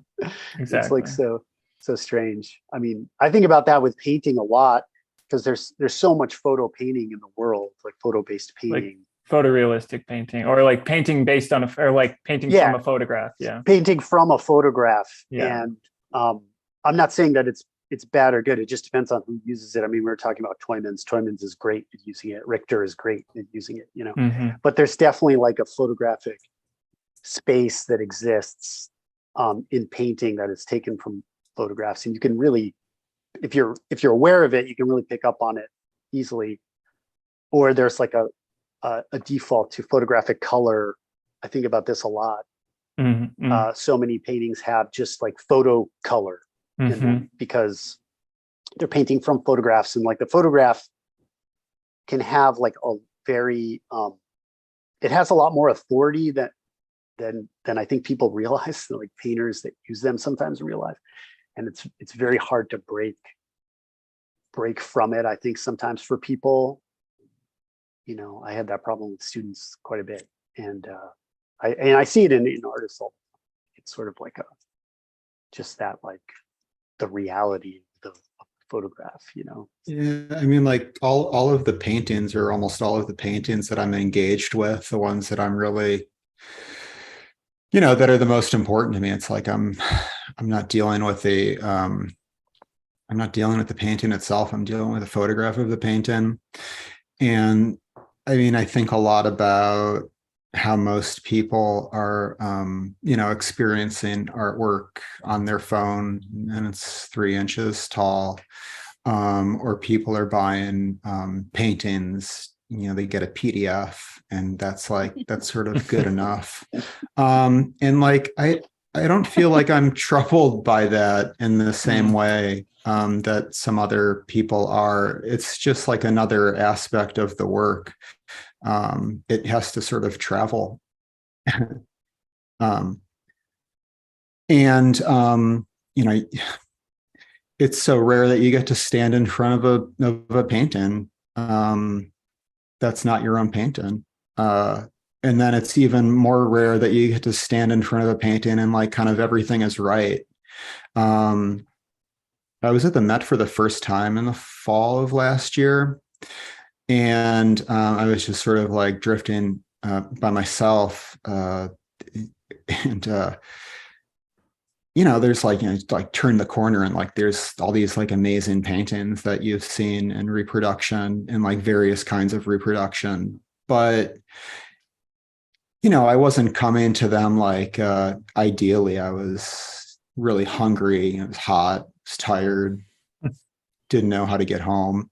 Exactly. It's like so strange. I mean, I think about that with painting a lot because there's so much photo painting in the world, like photo-based painting, like photorealistic painting, or like painting based on or like painting from a photograph. Yeah, painting from a photograph. Yeah. And I'm not saying that it's bad or good. It just depends on who uses it. I mean, we were talking about Toymans. Toymans is great at using it. Richter is great at using it, you know. But there's definitely like a photographic space that exists in painting that is taken from photographs, and you can really, if you're aware of it, you can really pick up on it easily. Or there's like a default to photographic color. I think about this a lot. So many paintings have just like photo color in them because they're painting from photographs, and like the photograph can have like a very it has a lot more authority than I think people realize, like painters that use them sometimes realize. And it's very hard to break from it, I think, sometimes for people. You know, I had that problem with students quite a bit, and I see it in artists all the time. It's sort of like just that, like the reality of the photograph, you know. Yeah, I mean, like all of the paintings, or almost all of the paintings that I'm engaged with, the ones that I'm really, you know, that are the most important to me, it's like I'm not dealing with I'm not dealing with the painting itself. I'm dealing with a photograph of the painting. And I mean, I think a lot about how most people are, you know, experiencing artwork on their phone, and it's 3 inches tall, or people are buying paintings, you know, they get a PDF, and that's sort of good enough. And like, I don't feel like I'm troubled by that in the same way that some other people are. It's just like another aspect of the work. It has to sort of travel. And you know, it's so rare that you get to stand in front of a painting that's not your own painting. And then it's even more rare that you get to stand in front of a painting and like kind of everything is right. I was at the Met for the first time in the fall of last year, and I was just sort of like drifting by myself, and you know, there's like, you know, like turn the corner and like there's all these like amazing paintings that you've seen in reproduction and like various kinds of reproduction, but you know, I wasn't coming to them like ideally. I was really hungry. It was hot. I was tired. Didn't know how to get home.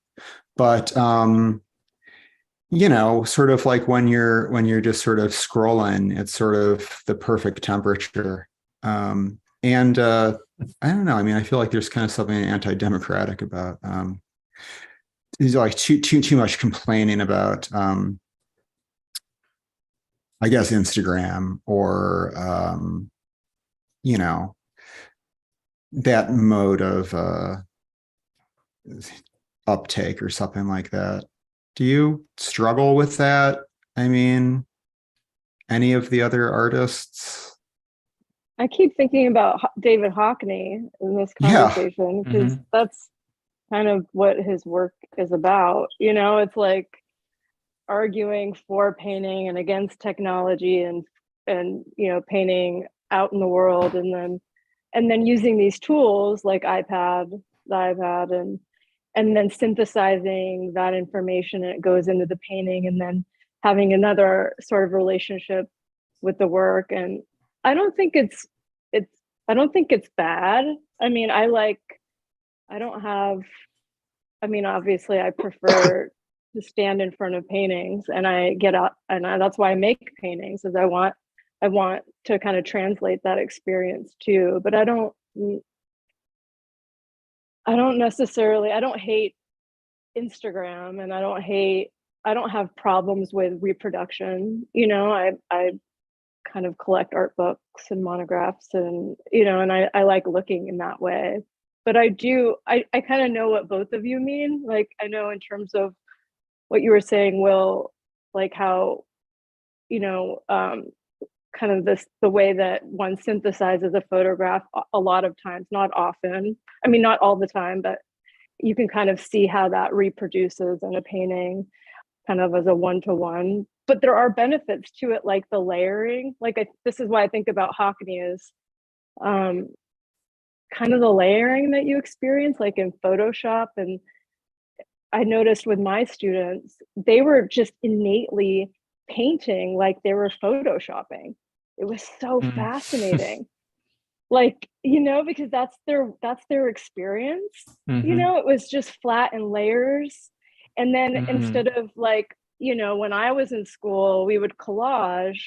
But you know, sort of like when you're just sort of scrolling, it's sort of the perfect temperature. And I don't know. I mean, I feel like there's kind of something anti-democratic about there's like too much complaining about I guess Instagram or you know, that mode of uptake or something like that. Do you struggle with that? I mean, any of the other artists? I keep thinking about David Hockney in this Yeah. conversation because that's kind of what his work is about. You know, it's like arguing for painting and against technology and you know, painting out in the world, and then using these tools like the iPad, and then synthesizing that information, and it goes into the painting, and then having another sort of relationship with the work. And I don't think it's I don't think it's bad. I mean, I mean, obviously I prefer to stand in front of paintings, and I get out, and that's why I make paintings, is I want to kind of translate that experience too. But I don't necessarily, I don't hate Instagram, and I don't have problems with reproduction. You know, I kind of collect art books and monographs, and you know, and I like looking in that way. But I kind of know what both of you mean. Like, I know in terms of what you were saying, Will, like how, you know, kind of the way that one synthesizes a photograph a lot of times, not often, I mean, not all the time, but you can kind of see how that reproduces in a painting kind of as a one-to-one. But there are benefits to it, like the layering. Like, this is why I think about Hockney is kind of the layering that you experience like in Photoshop. And I noticed with my students, they were just innately painting like they were photoshopping. It was so fascinating. Like, you know, because that's their experience. You know, it was just flat and layers. And then instead of, like, you know, when I was in school, we would collage,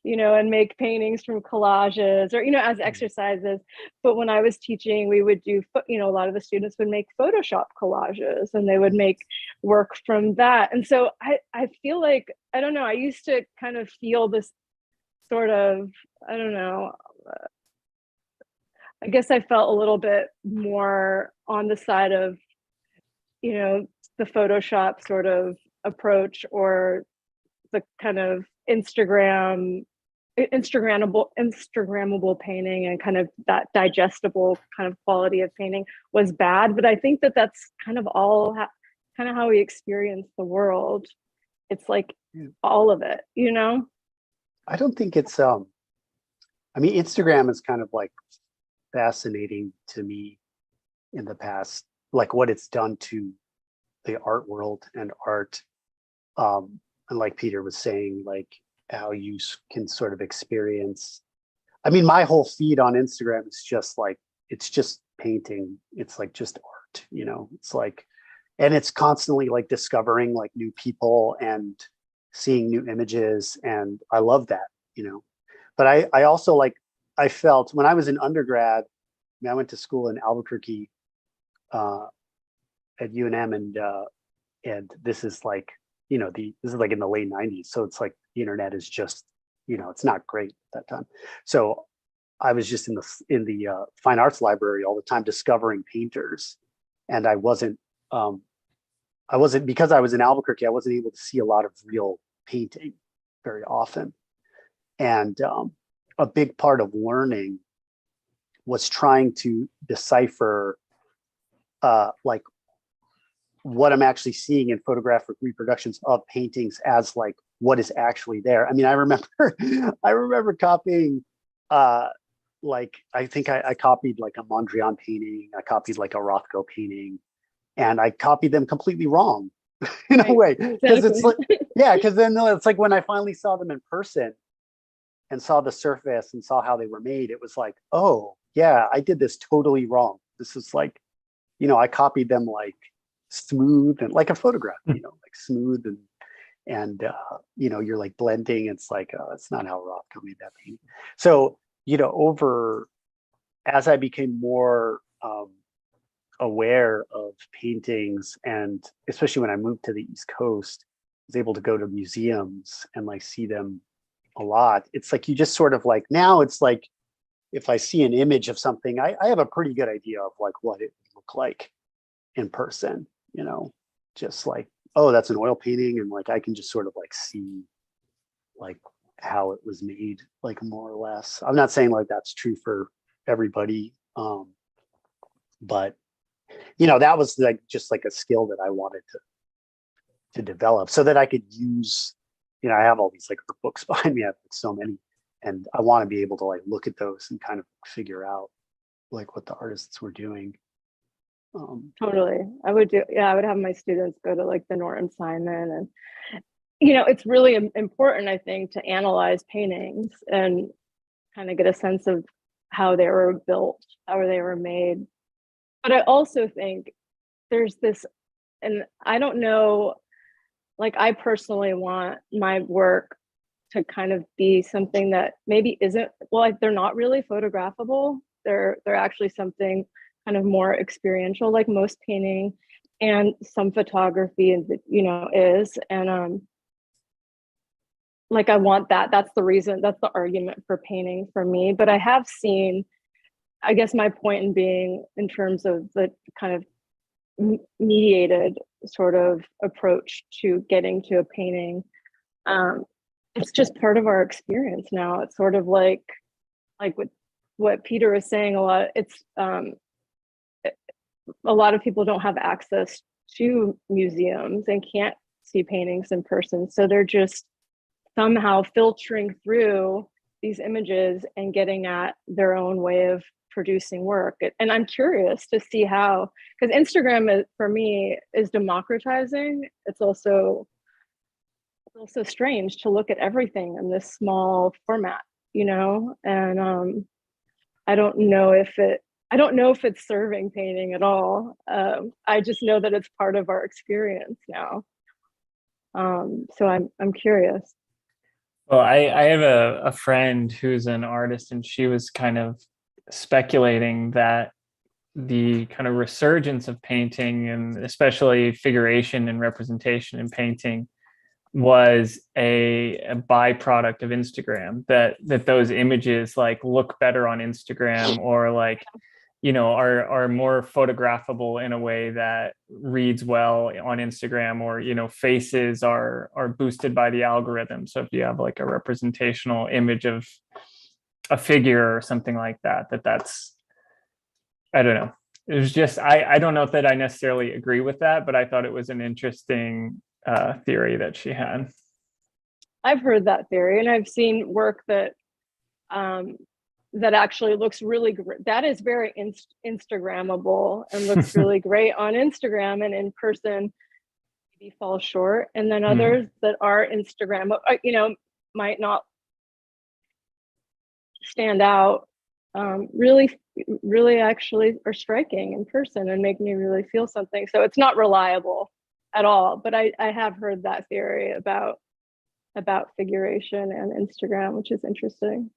you know, and make paintings from collages, or, you know, as exercises. But when I was teaching, we would do, you know, a lot of the students would make Photoshop collages, and they would make work from that. And so I feel like, I don't know, I used to kind of feel this sort of, I don't know, I guess I felt a little bit more on the side of, you know, the Photoshop sort of approach, or the kind of Instagrammable painting, and kind of that digestible kind of quality of painting was bad. But I think that that's kind of kind of how we experience the world. It's like all of it, you know? I don't think it's I mean, Instagram is kind of like fascinating to me in the past, like what it's done to the art world and art. And like Peter was saying, like how you can sort of experience. I mean, my whole feed on Instagram is just like, it's just painting. It's like just art, you know, it's like, and it's constantly like discovering like new people and seeing new images. And I love that, you know, but I also like, I felt when I was in undergrad, I mean, I went to school in Albuquerque at UNM, and this is like, you know, this is like in the late 90s. So it's like the internet is just, you know, it's not great at that time. So I was just in the fine arts library all the time discovering painters. And I wasn't, because I was in Albuquerque, I wasn't able to see a lot of real painting very often. And a big part of learning was trying to decipher like what I'm actually seeing in photographic reproductions of paintings as like what is actually there. I mean, I remember copying like, I think I copied like a Mondrian painting, I copied like a Rothko painting, and I copied them completely wrong in a way. Because it's like, yeah, because then it's like when I finally saw them in person and saw the surface and saw how they were made, it was like, oh yeah, I did this totally wrong. This is like, you know, I copied them like smooth and like a photograph, you know, like smooth and you know, you're like blending. It's like, it's not how Rothko made that painting. So, you know, over as I became more aware of paintings, and especially when I moved to the East Coast, I was able to go to museums and like see them a lot. It's like you just sort of like, now it's like if I see an image of something, I have a pretty good idea of like what it would look like in person, you know, just like, oh, that's an oil painting, and like I can just sort of like see like how it was made, like more or less. I'm not saying like that's true for everybody, but you know, that was like just like a skill that I wanted to develop so that I could use, you know, I have all these like books behind me. I have like so many, and I want to be able to like look at those and kind of figure out like what the artists were doing. Totally. I would do, yeah, I would have my students go to like the Norton Simon, and you know, it's really important, I think, to analyze paintings and kind of get a sense of how they were built, how they were made. But I also think there's this, and I don't know, like I personally want my work to kind of be something that maybe isn't, well, like they're not really photographable. They're actually something kind of more experiential, like most painting and some photography, and you know, is. And like I want that. That's the reason, that's the argument for painting for me. But I have seen, I guess my point in being in terms of the kind of mediated sort of approach to getting to a painting, it's just part of our experience now. It's sort of like what Peter was saying a lot. It's a lot of people don't have access to museums and can't see paintings in person, so they're just somehow filtering through these images and getting at their own way of producing work. And I'm curious to see how, because Instagram is, for me, is democratizing. It's also strange to look at everything in this small format, you know. And I don't know if it's serving painting at all. I just know that it's part of our experience now. So I'm curious. Well, I have a friend who's an artist, and she was kind of speculating that the kind of resurgence of painting, and especially figuration and representation in painting, was a byproduct of Instagram, that those images like look better on Instagram, or like, you know, are more photographable in a way that reads well on Instagram, or, you know, faces are boosted by the algorithm. So if you have like a representational image of a figure or something like that, that's, I don't know. It was just, I don't know that I necessarily agree with that, but I thought it was an interesting theory that she had. I've heard that theory, and I've seen work that that actually looks really great. That is very Instagrammable and looks really great on Instagram, and in person maybe fall short. And then others that are Instagram, you know, might not stand out. Really actually are striking in person and make me really feel something. So it's not reliable at all. But I have heard that theory about figuration and Instagram, which is interesting.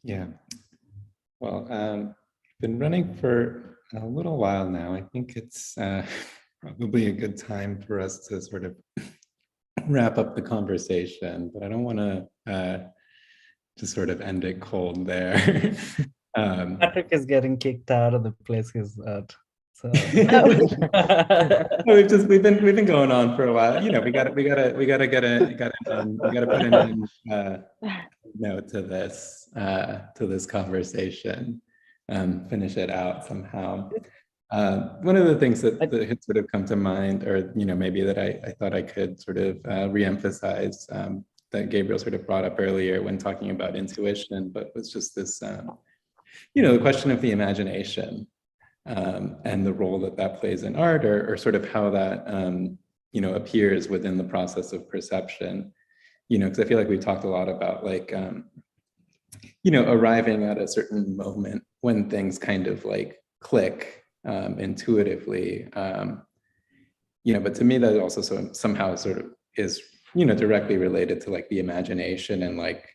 Yeah. Well, been running for a little while now. I think it's probably a good time for us to sort of wrap up the conversation, but I don't want to just sort of end it cold there. Patrick is getting kicked out of the place he's at. So we've been going on for a while. You know, we gotta put an note to this conversation, finish it out somehow. One of the things that had sort of come to mind, or, you know, maybe that I thought I could sort of reemphasize, that Gabriel sort of brought up earlier when talking about intuition, but was just this, you know, the question of the imagination, and the role that plays in art, or sort of how that, you know, appears within the process of perception. You know, because I feel like we talked a lot about like, you know, arriving at a certain moment when things kind of like click intuitively. You know, but to me that also somehow sort of is, you know, directly related to like the imagination, and like,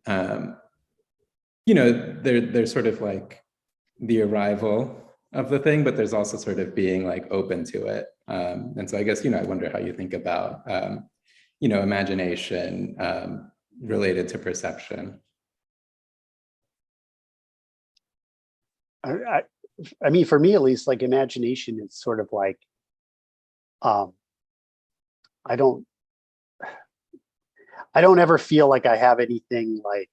you know, there's sort of like the arrival of the thing, but there's also sort of being like open to it. And so I guess, you know, I wonder how you think about, you know, imagination related to perception. I mean, for me at least, like imagination is sort of like, I don't ever feel like I have anything like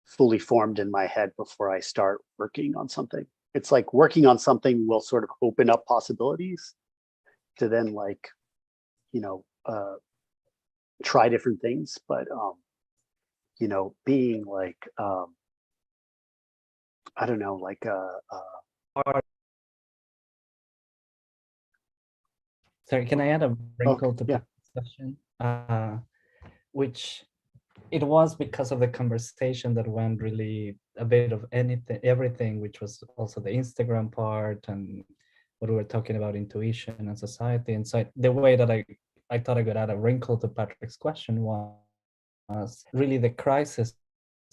fully formed in my head before I start working on something. It's like working on something will sort of open up possibilities to then like, you know, try different things. But, you know, being like, I don't know, like, Sorry, can I add a wrinkle okay, to yeah. the discussion? Which it was because of the conversation that went really a bit of anything, everything, which was also the Instagram part and what we were talking about intuition and society. And so the way that I thought I could add a wrinkle to Patrick's question was really the crisis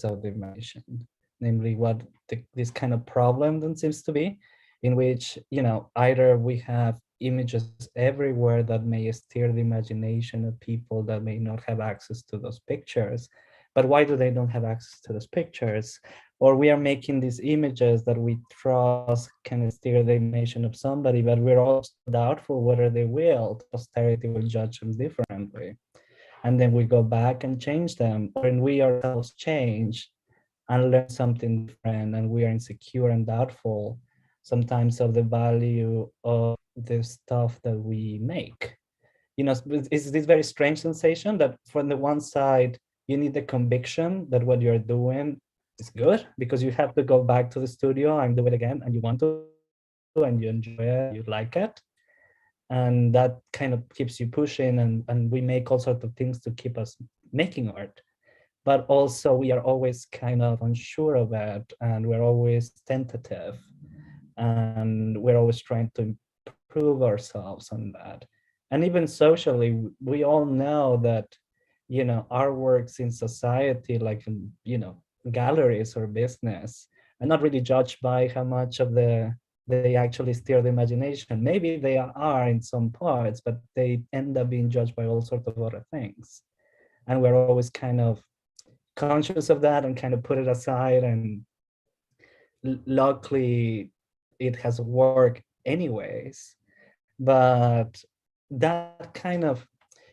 of the imagination, namely what this kind of problem that seems to be, in which, you know, either we have images everywhere that may steer the imagination of people that may not have access to those pictures. But why do they don't have access to those pictures? Or we are making these images that we trust can steer the imagination of somebody, but we're also doubtful whether they will. Posterity will judge them differently. And then we go back and change them. When we ourselves change and learn something different, and we are insecure and doubtful sometimes of the value of the stuff that we make. You know, it's this very strange sensation that from the one side, you need the conviction that what you're doing is good because you have to go back to the studio and do it again, and you want to, and you enjoy it, you like it. And that kind of keeps you pushing, and we make all sorts of things to keep us making art. But also we are always kind of unsure of it, and we're always tentative, and we're always trying to improve ourselves on that. And even socially, we all know that, you know, our works in society, like in, you know, galleries or business, are not really judged by how much of they actually steer the imagination. Maybe they are in some parts, but they end up being judged by all sorts of other things. And we're always kind of conscious of that and kind of put it aside. And luckily, it has worked anyways. But that kind of,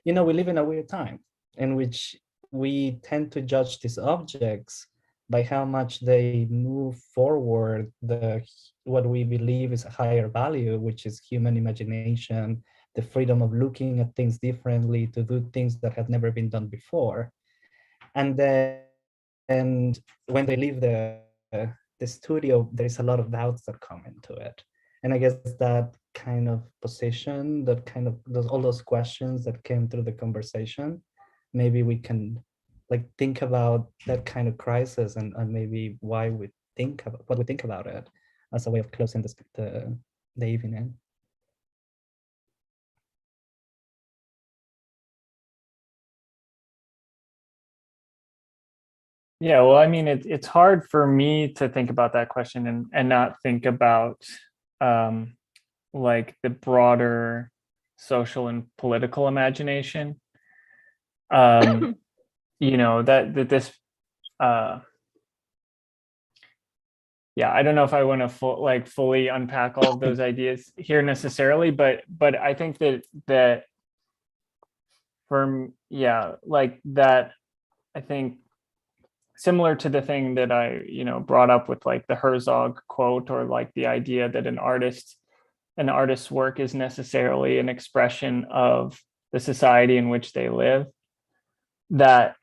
you know, we live in a weird time in which we tend to judge these objects by how much they move forward what we believe is a higher value, which is human imagination, the freedom of looking at things differently, to do things that have never been done before. And then, and when they leave the studio, there's a lot of doubts that come into it. And I guess that kind of position, that kind of all those questions that came through the conversation, maybe we can like think about that kind of crisis, and maybe why we think about what we think about it as a way of closing the evening. Yeah, well, I mean, it's hard for me to think about that question and not think about like the broader social and political imagination. You know, that this yeah, I don't know if I want to fully unpack all of those ideas here necessarily, but I think that from, yeah, like that, I think similar to the thing that I, you know, brought up with like the Herzog quote, or like the idea that an artist's work is necessarily an expression of the society in which they live, that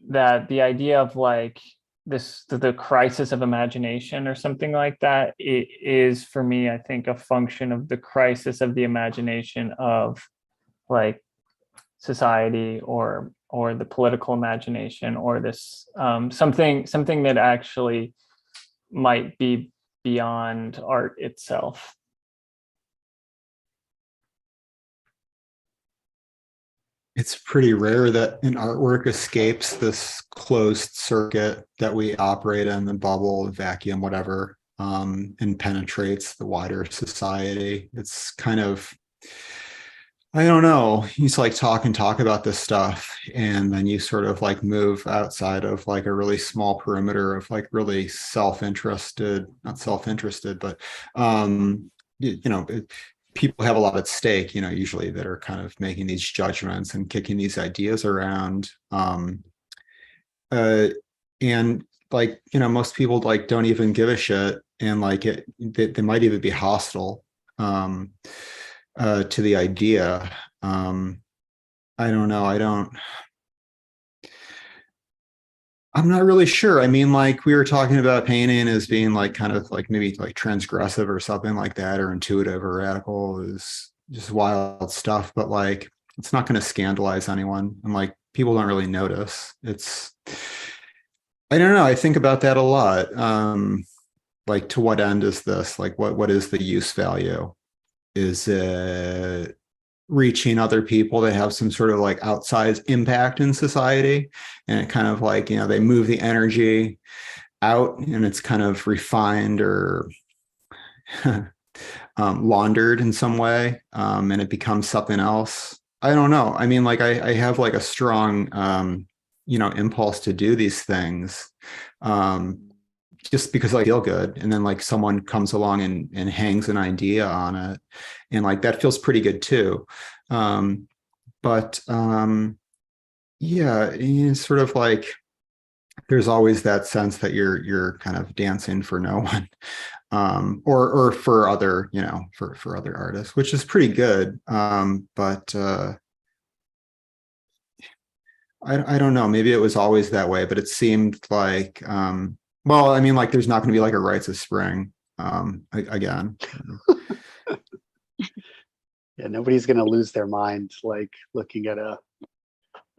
the idea of like the crisis of imagination or something like that, it is for me, I think, a function of the crisis of the imagination of like society or the political imagination, or this something that actually might be beyond art itself. it's pretty rare that an artwork escapes this closed circuit that we operate in, the bubble, vacuum, whatever, and penetrates the wider society. It's kind of, I don't know, you just like talk about this stuff, and then you sort of like move outside of like a really small perimeter of like really self-interested, not self-interested, but people have a lot at stake, usually, that are kind of making these judgments and kicking these ideas around. And like, most people like don't even give a shit, and like they might even be hostile to the idea. I don't know. I'm not really sure. I mean, like we were talking about painting as being like kind of like maybe like transgressive or something like that, or intuitive or radical, is just wild stuff. But like, it's not going to scandalize anyone, and like people don't really notice. I don't know. I think about that a lot. Like, to what end is this? Like, what is the use value? Is it reaching other people that have some sort of like outsized impact in society, and it kind of like, they move the energy out, and it's kind of refined or laundered in some way, and it becomes something else? I don't know. I mean, like I have like a strong impulse to do these things, just because I feel good, and then like someone comes along and hangs an idea on it, and like that feels pretty good too. But yeah, it's sort of like there's always that sense that you're kind of dancing for no one, or for other, for other artists, which is pretty good. But I don't know, maybe it was always that way, but it seemed like, well, I mean, like there's not going to be like a Rites of Spring again. Yeah, nobody's going to lose their mind like looking at a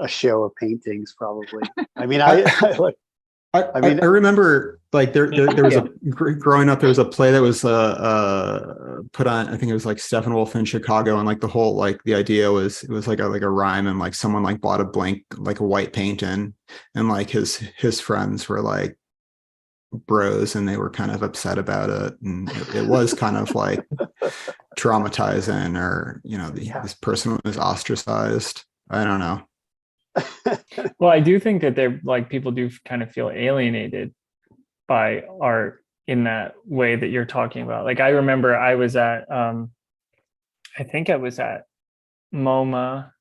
show of paintings, probably. I mean, I remember like there was growing up, there was a play that was put on, I think it was like Steppenwolf in Chicago, and like the whole, like the idea was, it was like a rhyme, and like someone like bought a blank, like a white painting, and like his friends were like bros, and they were kind of upset about it, and it was kind of like traumatizing, or this person was ostracized. I don't know. Well, I do think that they're like, people do kind of feel alienated by art in that way that you're talking about. Like I remember I was at I think I was at MoMA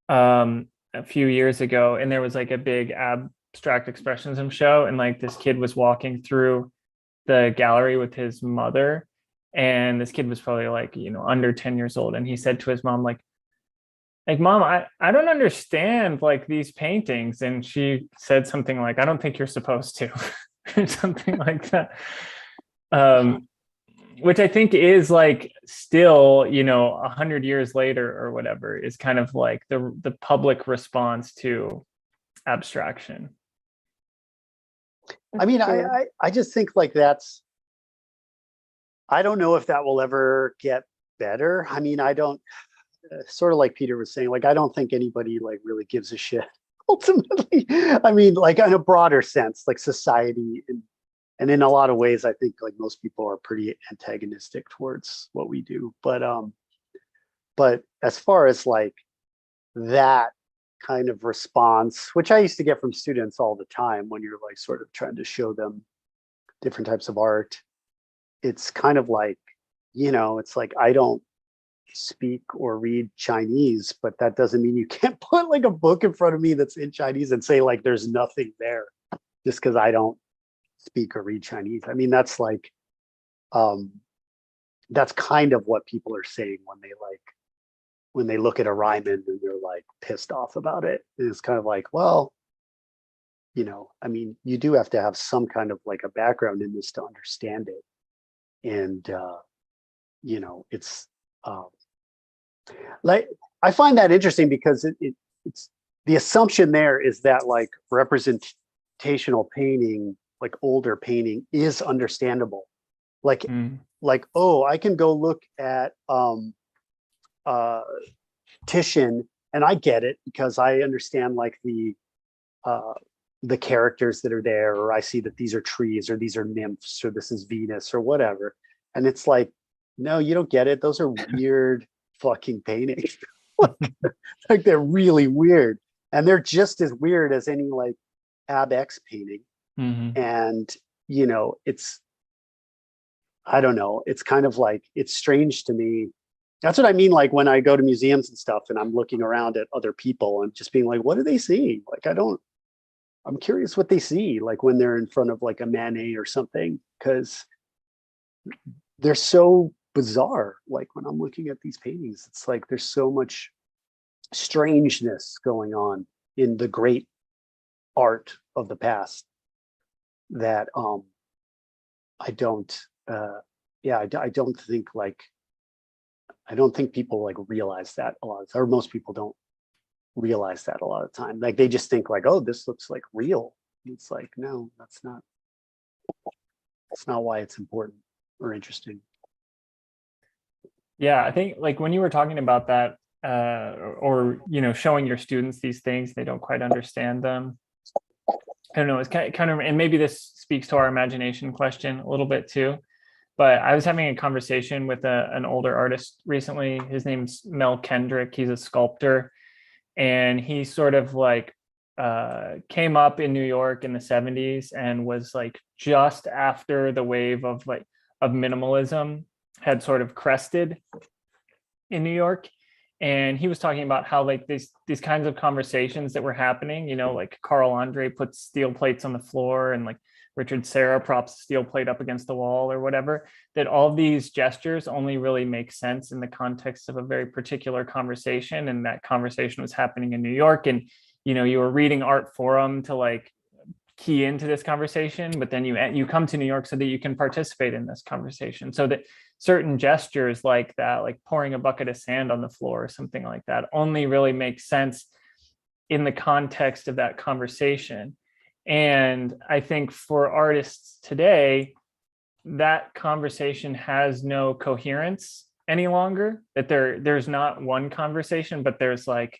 a few years ago, and there was like a big abstract expressionism show, and like this kid was walking through the gallery with his mother, and this kid was probably like under 10 years old, and he said to his mom, like Mom, I don't understand like these paintings. And she said something like, I don't think you're supposed to, or something like that. Which I think is like still, 100 years later or whatever, is kind of like the public response to abstraction. I mean, I just think like I don't know if that will ever get better. I mean, I don't, sort of like Peter was saying, like, I don't think anybody like really gives a shit ultimately. I mean, like in a broader sense, like society, and in a lot of ways, I think like most people are pretty antagonistic towards what we do. But as far as like that kind of response, which I used to get from students all the time when you're like sort of trying to show them different types of art, it's kind of like, it's like, I don't speak or read Chinese, but that doesn't mean you can't put like a book in front of me that's in Chinese and say like there's nothing there just because I don't speak or read Chinese. I mean, that's like that's kind of what people are saying when they look at a Ryman and they're like pissed off about it. It's kind of like, well, I mean, you do have to have some kind of like a background in this to understand it. And it's like, I find that interesting because it's the assumption there is that like representational painting, like older painting, is understandable. Like, oh, I can go look at Titian and I get it because I understand like the characters that are there, or I see that these are trees, or these are nymphs, or this is Venus, or whatever. And it's like, no, you don't get it. Those are weird fucking paintings. Like they're really weird. And they're just as weird as any like Ab X painting. Mhm. And, you know, I don't know. It's kind of like, it's strange to me. That's what I mean. Like when I go to museums and stuff and I'm looking around at other people and just being like, what are they seeing? Like, I'm curious what they see, like when they're in front of like a Manet or something, because they're so bizarre. Like when I'm looking at these paintings, it's like there's so much strangeness going on in the great art of the past that I don't I don't think like I don't think people like realize that a lot of time, or most people don't realize that a lot of time. Like they just think like, oh, this looks like real. It's like, no, that's not why it's important or interesting. Yeah, I think like when you were talking about that, or you know, showing your students these things, they don't quite understand them. I don't know, it's kind of, and maybe this speaks to our imagination question a little bit too. But I was having a conversation with an older artist recently. His name's Mel Kendrick. He's a sculptor, and he sort of like came up in New York in the 70s and was like just after the wave of minimalism had sort of crested in New York. And he was talking about how like these kinds of conversations that were happening, you know, like Carl Andre puts steel plates on the floor, and like Richard Serra props a steel plate up against the wall or whatever, that all these gestures only really make sense in the context of a very particular conversation. And that conversation was happening in New York. And, you know, you were reading Art Forum to like key into this conversation, but then you come to New York so that you can participate in this conversation. So that certain gestures like that, like pouring a bucket of sand on the floor or something like that, only really makes sense in the context of that conversation. And I think for artists today, that conversation has no coherence any longer, that there's not one conversation, but there's like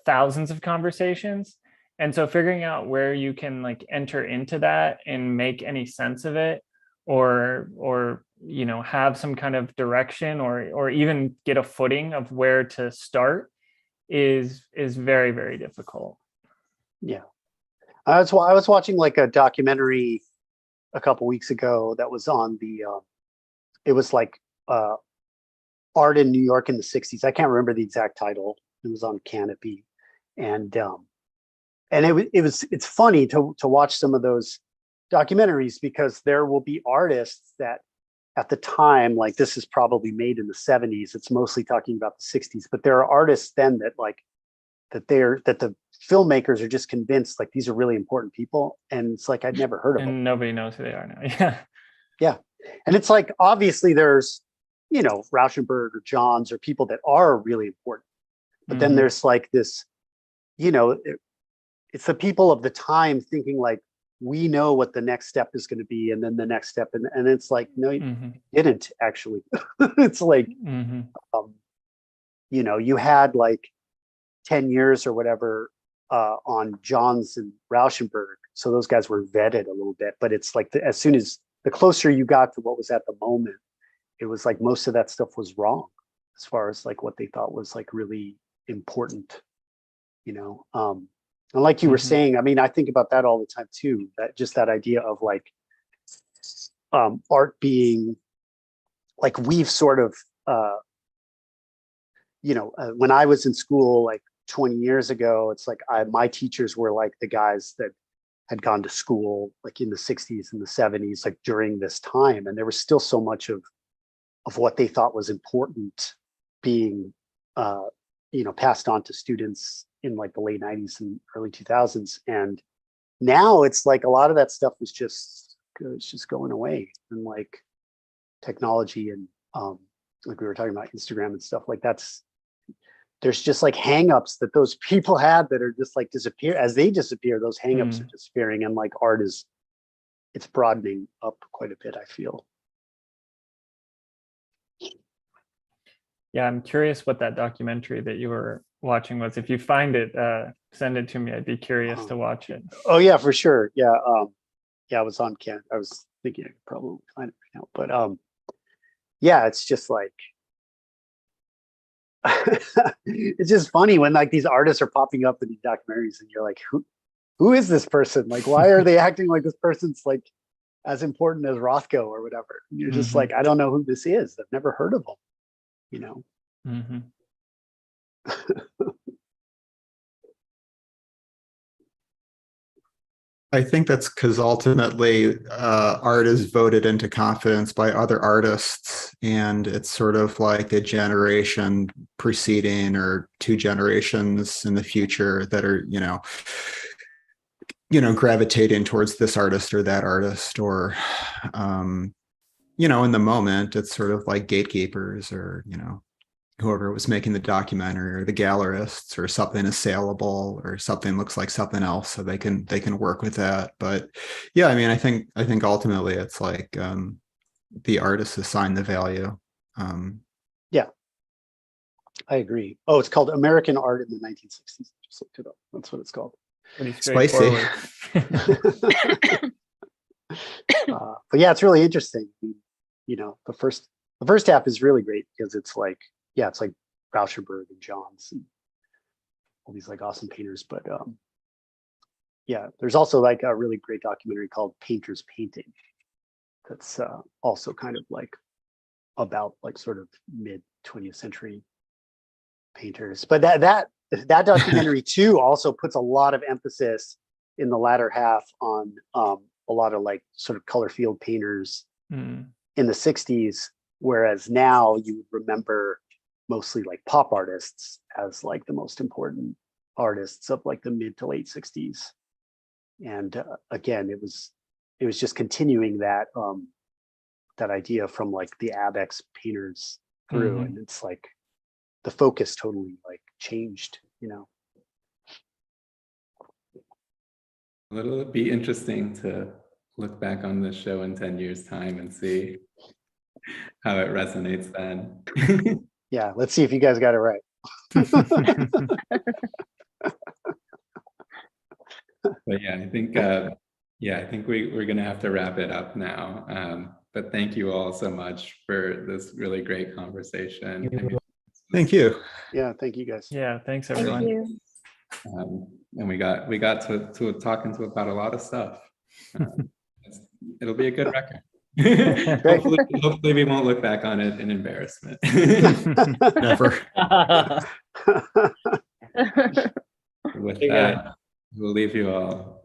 thousands of conversations. And so figuring out where you can like enter into that and make any sense of it, or you know, have some kind of direction, or even get a footing of where to start is very, very difficult. Yeah. I was watching like a documentary a couple weeks ago that was on it was like art in New York in the 60s. I can't remember the exact title. It was on Canopy. And it's funny to watch some of those documentaries, because there will be artists that at the time, like this is probably made in the 70s, it's mostly talking about the 60s, but there are artists then that like that the filmmakers are just convinced like these are really important people, and it's like I'd never heard of them. And nobody knows who they are now. Yeah. And it's like obviously there's, you know, Rauschenberg or Johns or people that are really important, but then there's like this, you know, it's the people of the time thinking like we know what the next step is going to be, and then the next step, and it's like no, you didn't actually. It's like you know, you had like 10 years or whatever on Johns and Rauschenberg, so those guys were vetted a little bit, but it's like as soon as the closer you got to what was at the moment, it was like most of that stuff was wrong as far as like what they thought was like really important, you know. And like you were saying, I mean, I think about that all the time too, that just that idea of like art being like, we've sort of you know, when I was in school like 20 years ago, it's like my teachers were like the guys that had gone to school like in the 60s and the 70s, like during this time, and there was still so much of what they thought was important being you know, passed on to students in like the late 90s and early 2000s. And now it's like a lot of that stuff is just going away, and like technology and like we were talking about Instagram and stuff like there's just like hangups that those people had that are just like disappear. As they disappear, those hangups are disappearing, and like art it's broadening up quite a bit, I feel. Yeah, I'm curious what that documentary that you were watching was. If you find it, send it to me. I'd be curious to watch it. Oh yeah, for sure. Yeah. Yeah, I was on Can. I was thinking I could probably find it right now, but yeah, it's just like it's just funny when like these artists are popping up in these documentaries, and you're like, who is this person? Like, why are they acting like this person's like as important as Rothko or whatever? And you're just like, I don't know who this is. I've never heard of him. You know. Mm-hmm. I think that's because ultimately art is voted into confidence by other artists, and it's sort of like a generation preceding or two generations in the future that are, gravitating towards this artist or that artist, or, in the moment, it's sort of like gatekeepers or, whoever was making the documentary or the gallerists, or something is saleable or something looks like something else, so they can work with that. But yeah, I mean, I think ultimately it's like the artist assign the value. Yeah, I agree. Oh, it's called American Art in the 1960s. Just looked it up. That's what it's called. Pretty Spicy. straightforward. But yeah, it's really interesting. The first half is really great because it's like, yeah, it's like Rauschenberg and Johns and all these like awesome painters. But yeah, there's also like a really great documentary called Painters Painting. That's also kind of like about like sort of mid 20th century painters. But that documentary too also puts a lot of emphasis in the latter half on a lot of like sort of color field painters in the 60s, whereas now you would remember mostly like pop artists as like the most important artists of like the mid to late 60s. And again, it was just continuing that that idea from like the Abex painters through, and it's like the focus totally like changed, It'll be interesting to look back on this show in 10 years' time and see how it resonates then. Yeah, let's see if you guys got it right. But yeah, I think we're gonna have to wrap it up now. But thank you all so much for this really great conversation. Thank you. Yeah, thank you guys. Yeah, thanks Thank everyone. you. And we got to talking to about a lot of stuff. It'll be a good record. hopefully we won't look back on it in embarrassment. Never. With that, we'll leave you all.